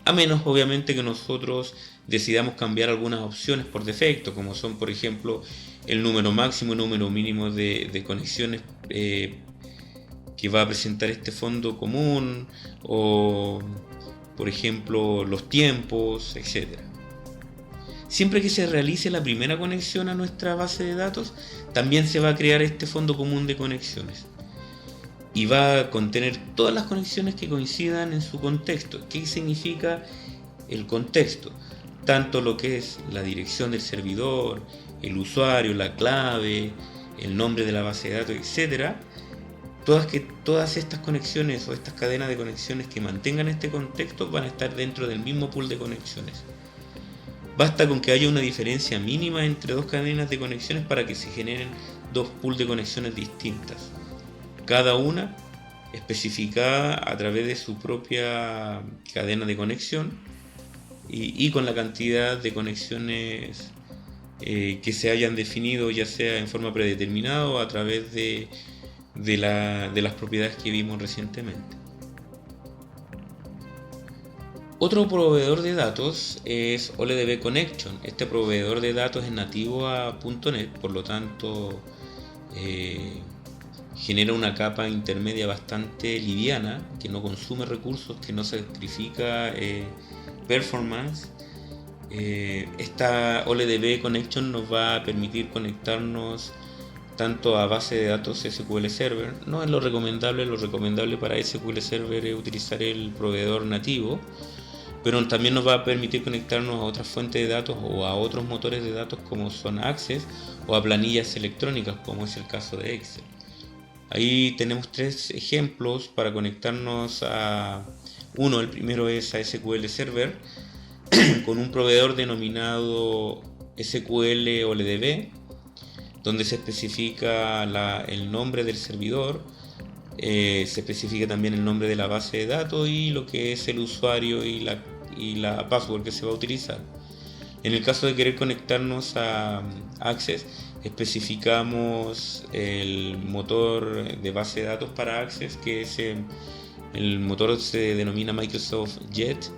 a menos obviamente que nosotros decidamos cambiar algunas opciones por defecto, como son por ejemplo el número máximo y número mínimo de conexiones que va a presentar este fondo común, o por ejemplo los tiempos, etc. Siempre que se realice la primera conexión a nuestra base de datos, también se va a crear este fondo común de conexiones y va a contener todas las conexiones que coincidan en su contexto. ¿Qué significa el contexto? Tanto lo que es la dirección del servidor, el usuario, la clave, el nombre de la base de datos, etc. Todas estas conexiones o estas cadenas de conexiones que mantengan este contexto van a estar dentro del mismo pool de conexiones. Basta con que haya una diferencia mínima entre dos cadenas de conexiones para que se generen dos pools de conexiones distintas, cada una especificada a través de su propia cadena de conexión y con la cantidad de conexiones que se hayan definido, ya sea en forma predeterminada o a través de las propiedades que vimos recientemente. Otro proveedor de datos es OLEDB Connection. Este proveedor de datos es nativo a .NET, por lo tanto genera una capa intermedia bastante liviana, que no consume recursos, que no sacrifica performance. Esta OLEDB Connection nos va a permitir conectarnos tanto a base de datos SQL Server. No es lo recomendable para SQL Server es utilizar el proveedor nativo, pero también nos va a permitir conectarnos a otras fuentes de datos o a otros motores de datos como son Access o a planillas electrónicas como es el caso de Excel. Ahí tenemos tres ejemplos para conectarnos a uno. El primero es a SQL Server con un proveedor denominado SQL OLEDB, donde se especifica el nombre del servidor, se especifica también el nombre de la base de datos y lo que es el usuario y la password que se va a utilizar. En el caso de querer conectarnos a Access, especificamos el motor de base de datos para Access, que es el motor se denomina Microsoft Jet.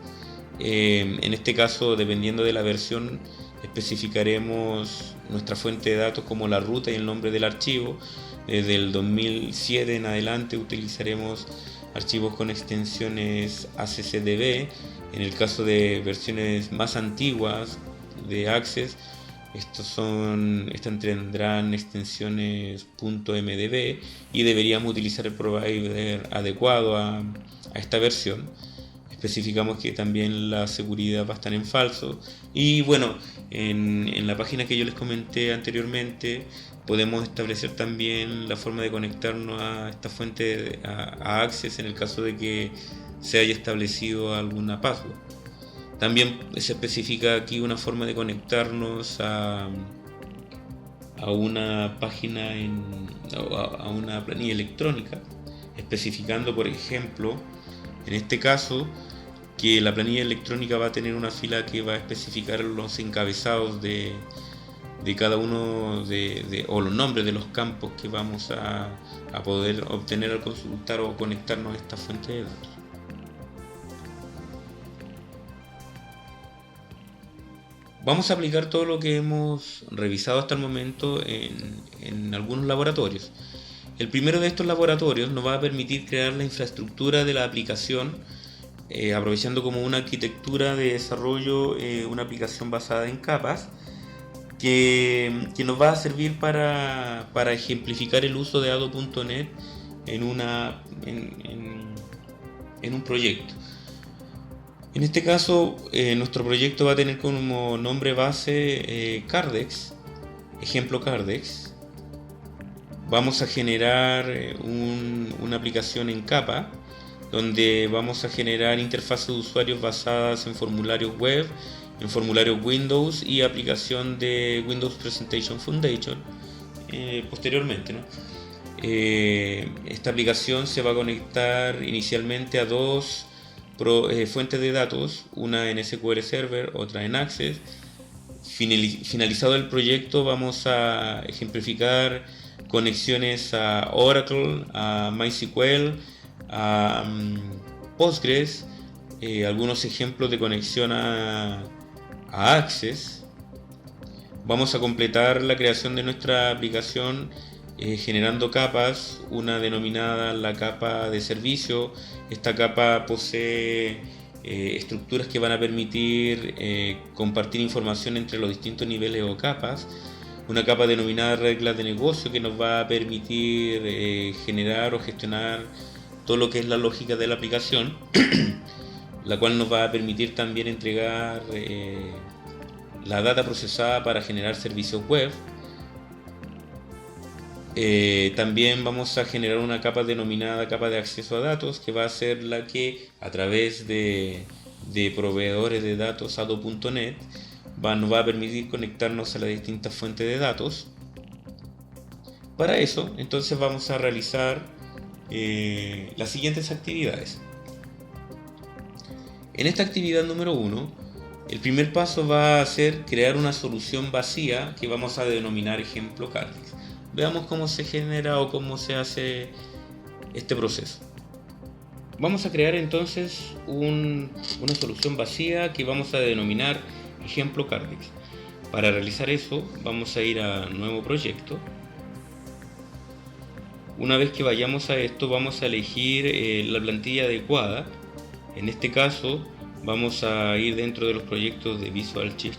En este caso, dependiendo de la versión, especificaremos nuestra fuente de datos como la ruta y el nombre del archivo. Desde el 2007 en adelante utilizaremos archivos con extensiones ACCDB. En el caso de versiones más antiguas de Access, estas tendrán extensiones .mdb y deberíamos utilizar el provider adecuado a esta versión. Especificamos que también la seguridad va a estar en falso. Y bueno, en la página que yo les comenté anteriormente podemos establecer también la forma de conectarnos a esta fuente, a Access, en el caso de que se haya establecido alguna password. También se especifica aquí una forma de conectarnos a una página, a una planilla electrónica, especificando, por ejemplo, en este caso, que la planilla electrónica va a tener una fila que va a especificar los encabezados de cada uno o los nombres de los campos que vamos a poder obtener al consultar o conectarnos a esta fuente de datos. Vamos a aplicar todo lo que hemos revisado hasta el momento en algunos laboratorios. El primero de estos laboratorios nos va a permitir crear la infraestructura de la aplicación, aprovechando como una arquitectura de desarrollo una aplicación basada en capas que nos va a servir para ejemplificar el uso de ADO.NET en un proyecto. En este caso, nuestro proyecto va a tener como nombre base Cardex, ejemplo Cardex. Vamos a generar una aplicación en capa, donde vamos a generar interfaces de usuarios basadas en formularios web, en formularios Windows y aplicación de Windows Presentation Foundation posteriormente, ¿no? Esta aplicación se va a conectar inicialmente a dos fuentes de datos, una en SQL Server, otra en Access. Finalizado el proyecto, vamos a ejemplificar conexiones a Oracle, a MySQL, a Postgres, algunos ejemplos de conexión a Access. Vamos a completar la creación de nuestra aplicación generando capas, una denominada la capa de servicio. Esta capa posee estructuras que van a permitir compartir información entre los distintos niveles o capas. Una capa denominada reglas de negocio que nos va a permitir generar o gestionar todo lo que es la lógica de la aplicación, la cual nos va a permitir también entregar la data procesada para generar servicios web. También vamos a generar una capa denominada capa de acceso a datos, que va a ser la que a través de proveedores de datos ADO.NET nos va a permitir conectarnos a las distintas fuentes de datos. Para eso, entonces vamos a realizar las siguientes actividades. En esta actividad número 1, el primer paso va a ser crear una solución vacía que vamos a denominar ejemplo Cardex. Veamos cómo se genera o cómo se hace este proceso. Vamos a crear entonces una solución vacía que vamos a denominar ejemplo Cardex. Para realizar eso vamos a ir a nuevo proyecto. Una vez que vayamos a esto, vamos a elegir la plantilla adecuada. En este caso vamos a ir dentro de los proyectos de Visual C#.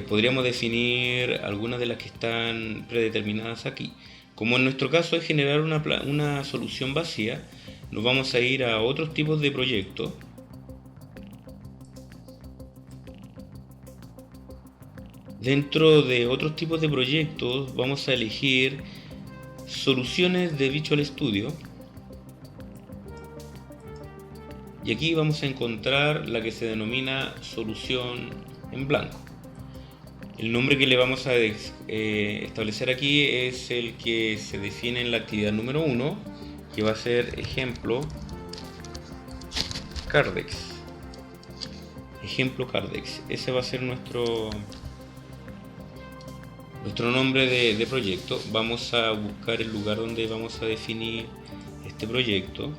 Podríamos definir algunas de las que están predeterminadas aquí. Como en nuestro caso es generar una solución vacía, nos vamos a ir a otros tipos de proyectos. Dentro de otros tipos de proyectos vamos a elegir soluciones de Visual Studio. Y aquí vamos a encontrar la que se denomina solución en blanco. El nombre que le vamos a establecer aquí es el que se define en la actividad número 1, que va a ser ejemplo Cardex. Ejemplo Cardex. Ese va a ser nuestro nombre de proyecto. Vamos a buscar el lugar donde vamos a definir este proyecto.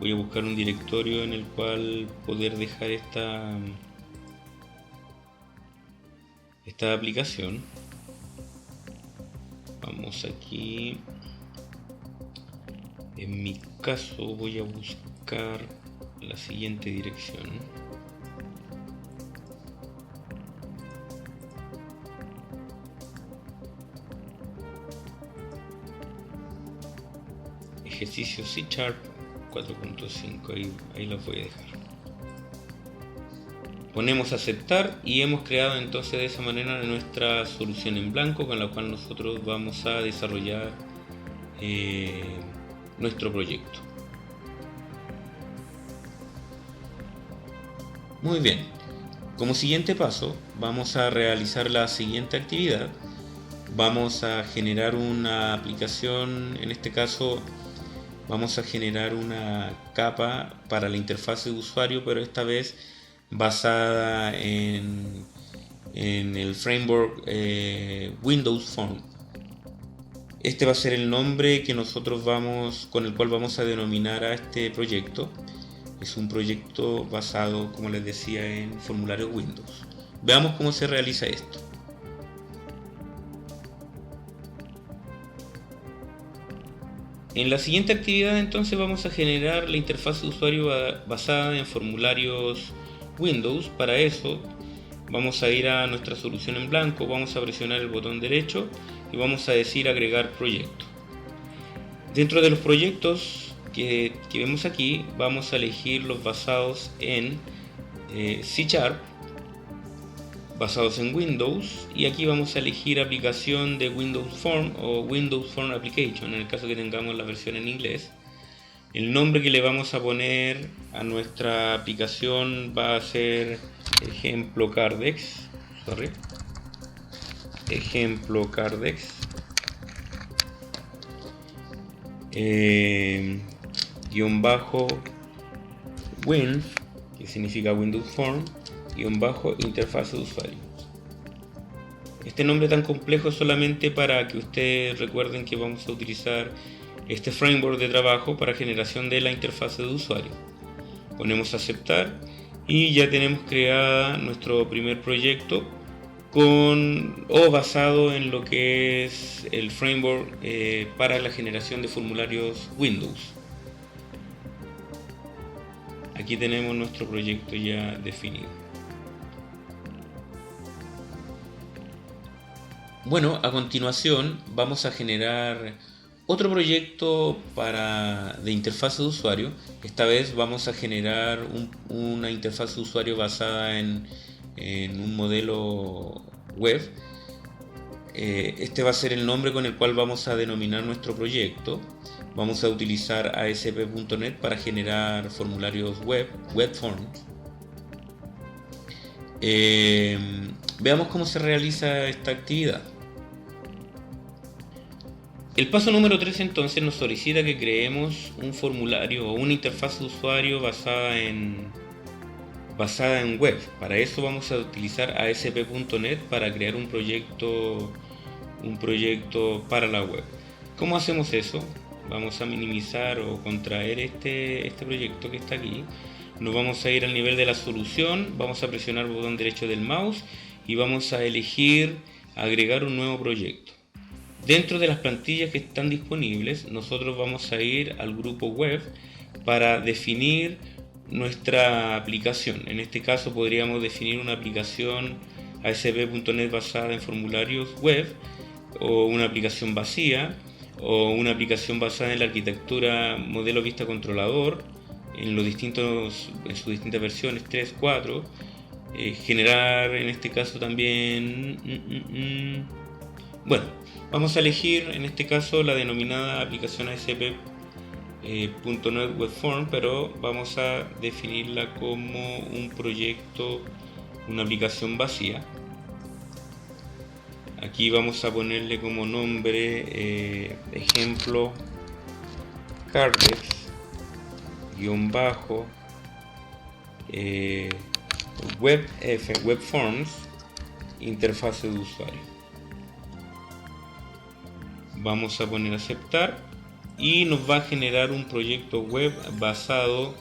Voy a buscar un directorio en el cual poder dejar esta aplicación. Vamos aquí. En mi caso voy a buscar la siguiente dirección. Ejercicio C# 4.5, ahí lo voy a dejar. Ponemos aceptar y hemos creado entonces de esa manera nuestra solución en blanco con la cual nosotros vamos a desarrollar nuestro proyecto. Muy bien, como siguiente paso vamos a realizar la siguiente actividad. Vamos a generar una aplicación, en este caso vamos a generar una capa para la interfaz de usuario, pero esta vez basada en el framework Windows Form. Este va a ser el nombre que nosotros con el cual vamos a denominar a este proyecto. Es un proyecto basado, como les decía, en formularios Windows. Veamos cómo se realiza esto. En la siguiente actividad entonces vamos a generar la interfaz de usuario basada en formularios Windows. Para eso vamos a ir a nuestra solución en blanco, vamos a presionar el botón derecho y vamos a decir agregar proyecto. Dentro de los proyectos que vemos aquí vamos a elegir los basados en C#, basados en Windows, y aquí vamos a elegir aplicación de Windows Form o Windows Form Application en el caso que tengamos la versión en inglés. El nombre que le vamos a poner a nuestra aplicación va a ser ejemplo Cardex, ejemplo Cardex, guión bajo Win, que significa Windows Form, guión bajo interfaz de usuario. Este nombre tan complejo es solamente para que ustedes recuerden que vamos a utilizar este framework de trabajo para generación de la interfaz de usuario. Ponemos aceptar y ya tenemos creada nuestro primer proyecto basado en lo que es el framework para la generación de formularios Windows. Aquí tenemos nuestro proyecto ya definido. Bueno, a continuación vamos a generar otro proyecto de interfaz de usuario. Esta vez vamos a generar una interfaz de usuario basada en un modelo web. Este va a ser el nombre con el cual vamos a denominar nuestro proyecto. Vamos a utilizar ASP.NET para generar formularios web forms. Veamos cómo se realiza esta actividad. El paso número 3 entonces nos solicita que creemos un formulario o una interfaz de usuario basada en web. Para eso vamos a utilizar ASP.NET para crear un proyecto para la web. ¿Cómo hacemos eso? Vamos a minimizar o contraer este proyecto que está aquí. Nos vamos a ir al nivel de la solución, vamos a presionar el botón derecho del mouse y vamos a elegir agregar un nuevo proyecto. Dentro de las plantillas que están disponibles, nosotros vamos a ir al grupo web para definir nuestra aplicación. En este caso podríamos definir una aplicación ASP.NET basada en formularios web, o una aplicación vacía, o una aplicación basada en la arquitectura modelo vista controlador, en sus distintas versiones 3, 4. Generar en este caso también bueno, vamos a elegir en este caso la denominada aplicación ASP.NET Web Form, pero vamos a definirla como un proyecto, una aplicación vacía. Aquí vamos a ponerle como nombre ejemplo Cardex web forms interfaz de usuario. Vamos a poner aceptar y nos va a generar un proyecto web basado,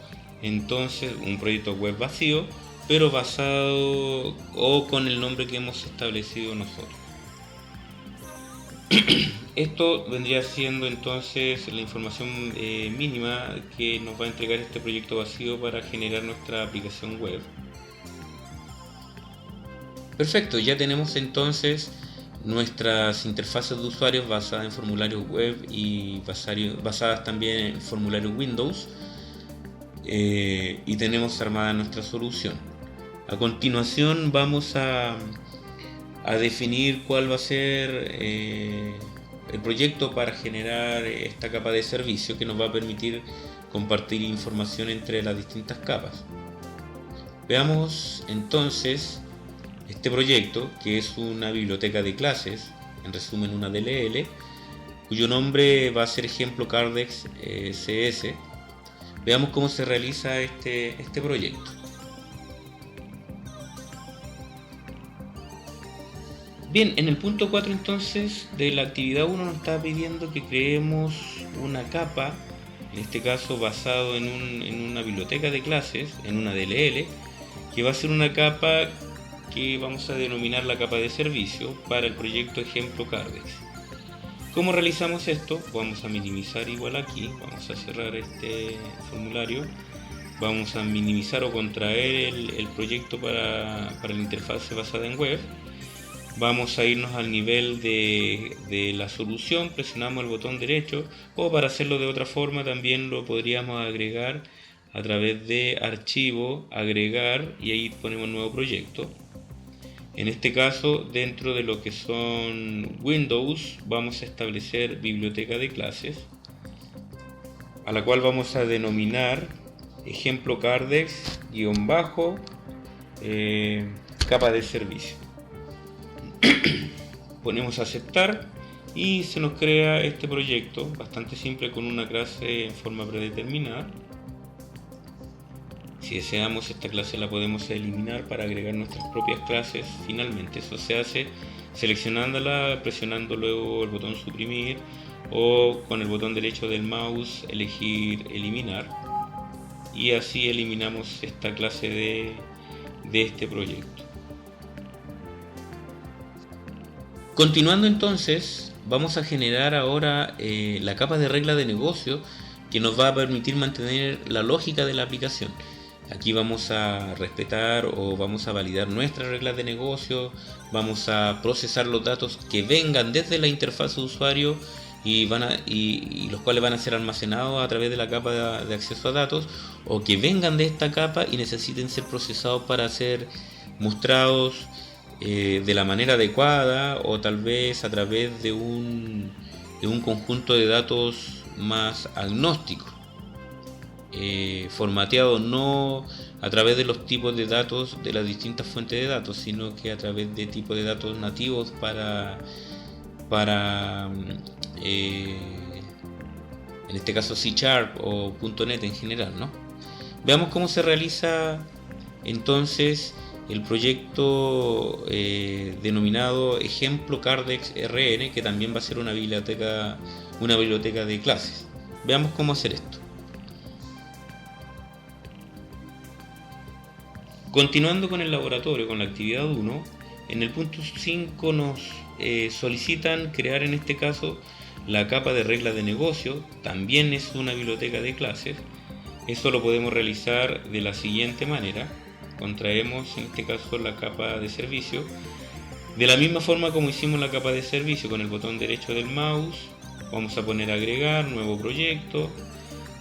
entonces un proyecto web vacío, pero basado o con el nombre que hemos establecido nosotros. Esto vendría siendo entonces la información mínima que nos va a entregar este proyecto vacío para generar nuestra aplicación web. Perfecto, ya tenemos entonces nuestras interfaces de usuarios basadas en formularios web y basadas también en formularios Windows, y tenemos armada nuestra solución. A continuación vamos a definir cuál va a ser el proyecto para generar esta capa de servicio que nos va a permitir compartir información entre las distintas capas. Veamos entonces este proyecto, que es una biblioteca de clases, en resumen una DLL, cuyo nombre va a ser ejemplo Cardex CS. Veamos cómo se realiza este proyecto. Bien, en el punto 4 entonces de la actividad 1 nos está pidiendo que creemos una capa, en este caso basado en una biblioteca de clases, en una DLL, que va a ser una capa que vamos a denominar la capa de servicio para el proyecto ejemplo Cardex. ¿Cómo realizamos esto? Vamos a minimizar igual aquí, vamos a cerrar este formulario, vamos a minimizar o contraer el proyecto para la interfaz basada en web. Vamos a irnos al nivel de la solución, presionamos el botón derecho, o para hacerlo de otra forma también lo podríamos agregar a través de archivo, agregar, y ahí ponemos nuevo proyecto. En este caso, dentro de lo que son Windows, vamos a establecer biblioteca de clases, a la cual vamos a denominar ejemplo Cardex capa de servicio. Ponemos aceptar y se nos crea este proyecto bastante simple con una clase en forma predeterminada. Si deseamos, esta clase la podemos eliminar para agregar nuestras propias clases. Finalmente eso se hace seleccionándola, presionando luego el botón suprimir o con el botón derecho del mouse elegir eliminar, y así eliminamos esta clase de este proyecto. Continuando entonces, vamos a generar ahora la capa de regla de negocio que nos va a permitir mantener la lógica de la aplicación. Aquí vamos a respetar o vamos a validar nuestras reglas de negocio, vamos a procesar los datos que vengan desde la interfaz de usuario y los cuales van a ser almacenados a través de la capa de acceso a datos, o que vengan de esta capa y necesiten ser procesados para ser mostrados de la manera adecuada, o tal vez a través de un conjunto de datos más agnósticos, formateado no a través de los tipos de datos de las distintas fuentes de datos, sino que a través de tipos de datos nativos para en este caso C# o .NET en general, ¿no? Veamos cómo se realiza entonces el proyecto denominado ejemplo Cardex RN, que también va a ser una biblioteca de clases. Veamos cómo hacer esto. Continuando con el laboratorio, con la actividad 1, en el punto 5 nos solicitan crear en este caso la capa de reglas de negocio. También es una biblioteca de clases. Eso lo podemos realizar de la siguiente manera. Contraemos en este caso la capa de servicio de la misma forma como hicimos la capa de servicio. Con el botón derecho del mouse vamos a poner agregar, nuevo proyecto.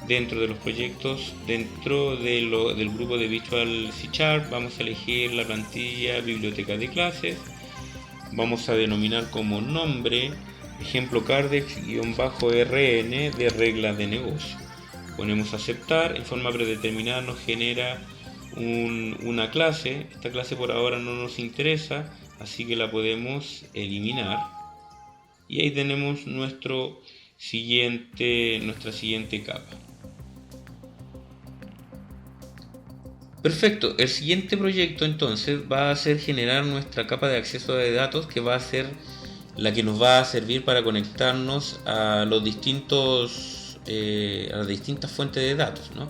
Dentro de los proyectos, dentro del grupo de Visual C# vamos a elegir la plantilla biblioteca de clases. Vamos a denominar como nombre ejemplo Cardex-RN de reglas de negocio. Ponemos aceptar. En forma predeterminada nos genera una clase. Esta clase por ahora no nos interesa, así que la podemos eliminar, y ahí tenemos nuestra siguiente capa. Perfecto, el siguiente proyecto entonces va a ser generar nuestra capa de acceso de datos, que va a ser la que nos va a servir para conectarnos a los distintos a las distintas fuentes de datos, ¿no?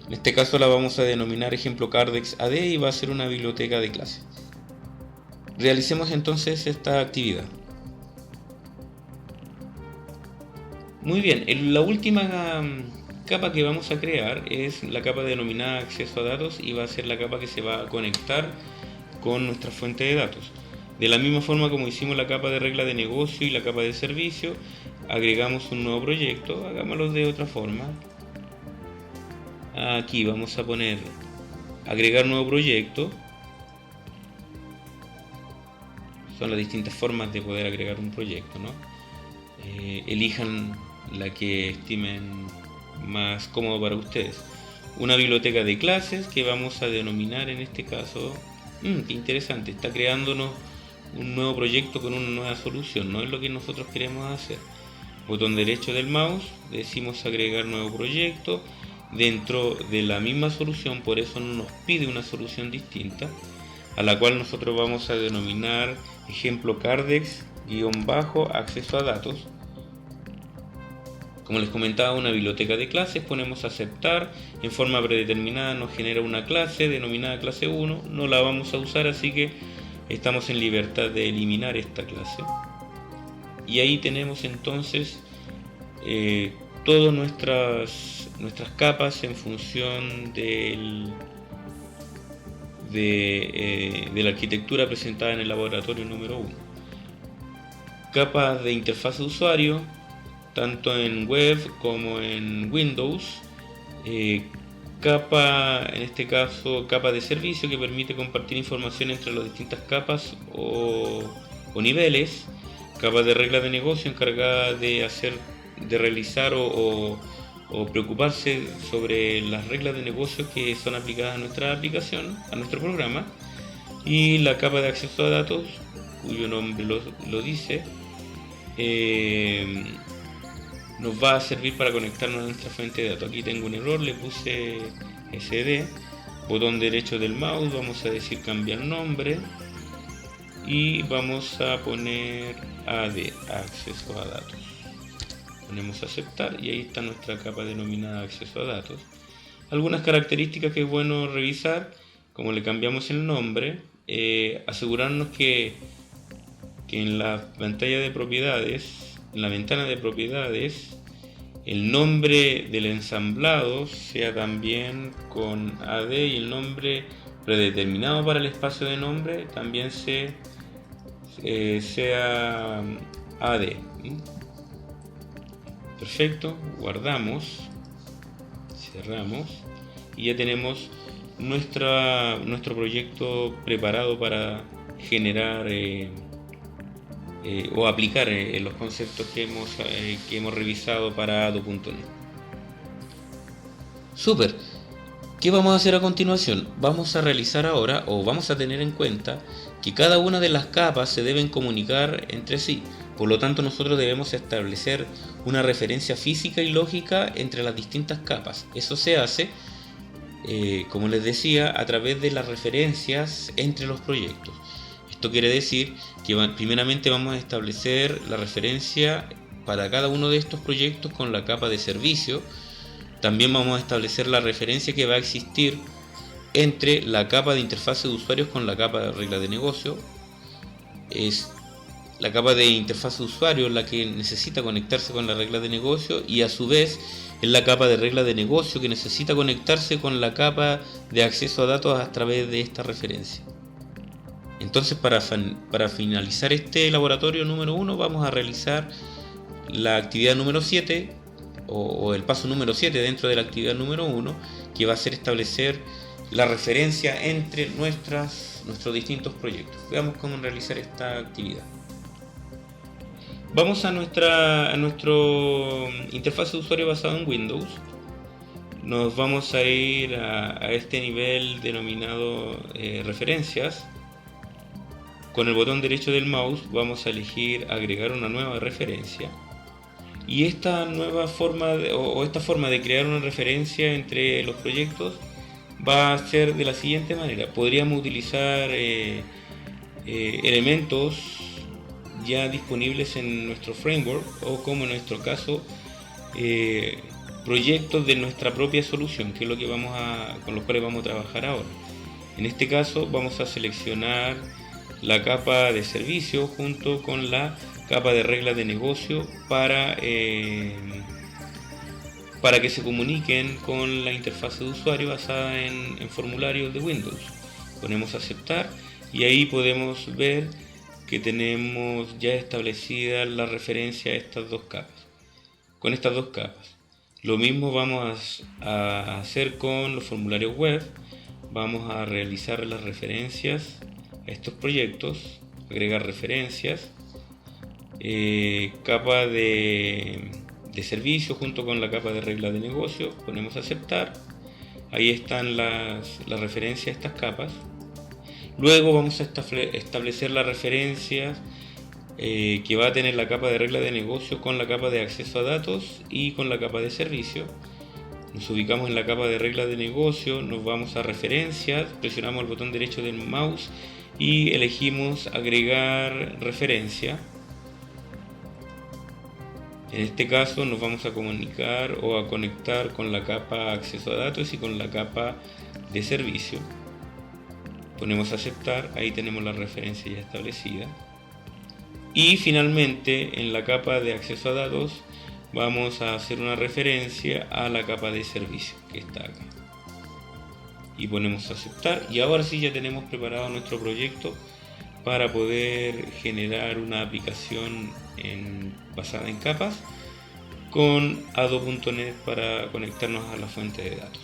En este caso la vamos a denominar ejemplo Cardex AD y va a ser una biblioteca de clase. Realicemos entonces esta actividad. Muy bien, la última capa que vamos a crear es la capa denominada acceso a datos y va a ser la capa que se va a conectar con nuestra fuente de datos. De la misma forma como hicimos la capa de regla de negocio y la capa de servicio, agregamos un nuevo proyecto. Hagámoslo de otra forma. Aquí vamos a poner agregar nuevo proyecto. Son las distintas formas de poder agregar un proyecto, ¿no? Elijan la que estimen más cómodo para ustedes. Una biblioteca de clases que vamos a denominar en este caso, qué interesante, está creándonos un nuevo proyecto con una nueva solución, no es lo que nosotros queremos hacer. Botón derecho del mouse, decimos agregar nuevo proyecto dentro de la misma solución, por eso no nos pide una solución distinta, a la cual nosotros vamos a denominar ejemplo Cardex-acceso a datos. Como les comentaba, una biblioteca de clases, ponemos aceptar, en forma predeterminada nos genera una clase denominada clase 1, no la vamos a usar, así que estamos en libertad de eliminar esta clase. Y ahí tenemos entonces todas nuestras capas en función de la arquitectura presentada en el laboratorio número 1. Capas de interfaz de usuario, tanto en web como en Windows. Capa, en este caso, capa de servicio que permite compartir información entre las distintas capas o niveles. Capa de regla de negocio encargada de realizar o preocuparse sobre las reglas de negocio que son aplicadas a nuestra aplicación, a nuestro programa. Y la capa de acceso a datos, cuyo nombre lo dice, nos va a servir para conectarnos a nuestra fuente de datos. Aquí tengo un error, le puse SD, botón derecho del mouse, vamos a decir cambiar nombre y vamos a poner AD, acceso a datos. Ponemos aceptar y ahí está nuestra capa denominada acceso a datos. Algunas características que es bueno revisar, como le cambiamos el nombre, asegurarnos que en la pantalla de propiedades, en la ventana de propiedades, el nombre del ensamblado sea también con AD y el nombre predeterminado para el espacio de nombre también sea AD. Perfecto, guardamos, cerramos y ya tenemos nuestro proyecto preparado para generar o aplicar los conceptos que hemos revisado para Ado.net. Súper. ¿Qué vamos a hacer a continuación? Vamos a realizar ahora, o vamos a tener en cuenta, que cada una de las capas se deben comunicar entre sí. Por lo tanto, nosotros debemos establecer una referencia física y lógica entre las distintas capas. Eso se hace, como les decía, a través de las referencias entre los proyectos. Esto quiere decir que primeramente vamos a establecer la referencia para cada uno de estos proyectos con la capa de servicio. También vamos a establecer la referencia que va a existir entre la capa de interfaz de usuarios con la capa de regla de negocio. Es la capa de interfaz de usuario la que necesita conectarse con la regla de negocio y a su vez es la capa de regla de negocio que necesita conectarse con la capa de acceso a datos a través de esta referencia. Entonces, para finalizar este laboratorio número 1 vamos a realizar la actividad número 7 o el paso número 7 dentro de la actividad número 1, que va a ser establecer la referencia entre nuestros distintos proyectos. Veamos cómo realizar esta actividad. Vamos a nuestro interfaz de usuario basado en Windows. Nos vamos a ir a este nivel denominado referencias. Con el botón derecho del mouse vamos a elegir agregar una nueva referencia. Y esta nueva forma esta forma de crear una referencia entre los proyectos va a ser de la siguiente manera. Podríamos utilizar elementos ya disponibles en nuestro framework o, como en nuestro caso, proyectos de nuestra propia solución, que es lo que con los cuales vamos a trabajar ahora. En este caso vamos a seleccionar la capa de servicio junto con la capa de reglas de negocio para que se comuniquen con la interfaz de usuario basada en formularios de Windows. Ponemos aceptar y ahí podemos ver que tenemos ya establecida la referencia a estas dos capas. Con estas dos capas. Lo mismo vamos a hacer con los formularios web. Vamos a realizar las referencias a estos proyectos, agregar referencias, capa de servicio junto con la capa de reglas de negocio, ponemos aceptar, ahí están las referencias a estas capas. Luego vamos a establecer las referencias que va a tener la capa de reglas de negocio con la capa de acceso a datos y con la capa de servicio. Nos ubicamos en la capa de reglas de negocio, nos vamos a referencias, presionamos el botón derecho del mouse y elegimos agregar referencia. En este caso nos vamos a comunicar o a conectar con la capa acceso a datos y con la capa de servicio. Ponemos aceptar, ahí tenemos la referencia ya establecida. Y finalmente en la capa de acceso a datos vamos a hacer una referencia a la capa de servicio que está acá. Y ponemos aceptar y ahora sí ya tenemos preparado nuestro proyecto para poder generar una aplicación basada en capas con Ado.net para conectarnos a la fuente de datos.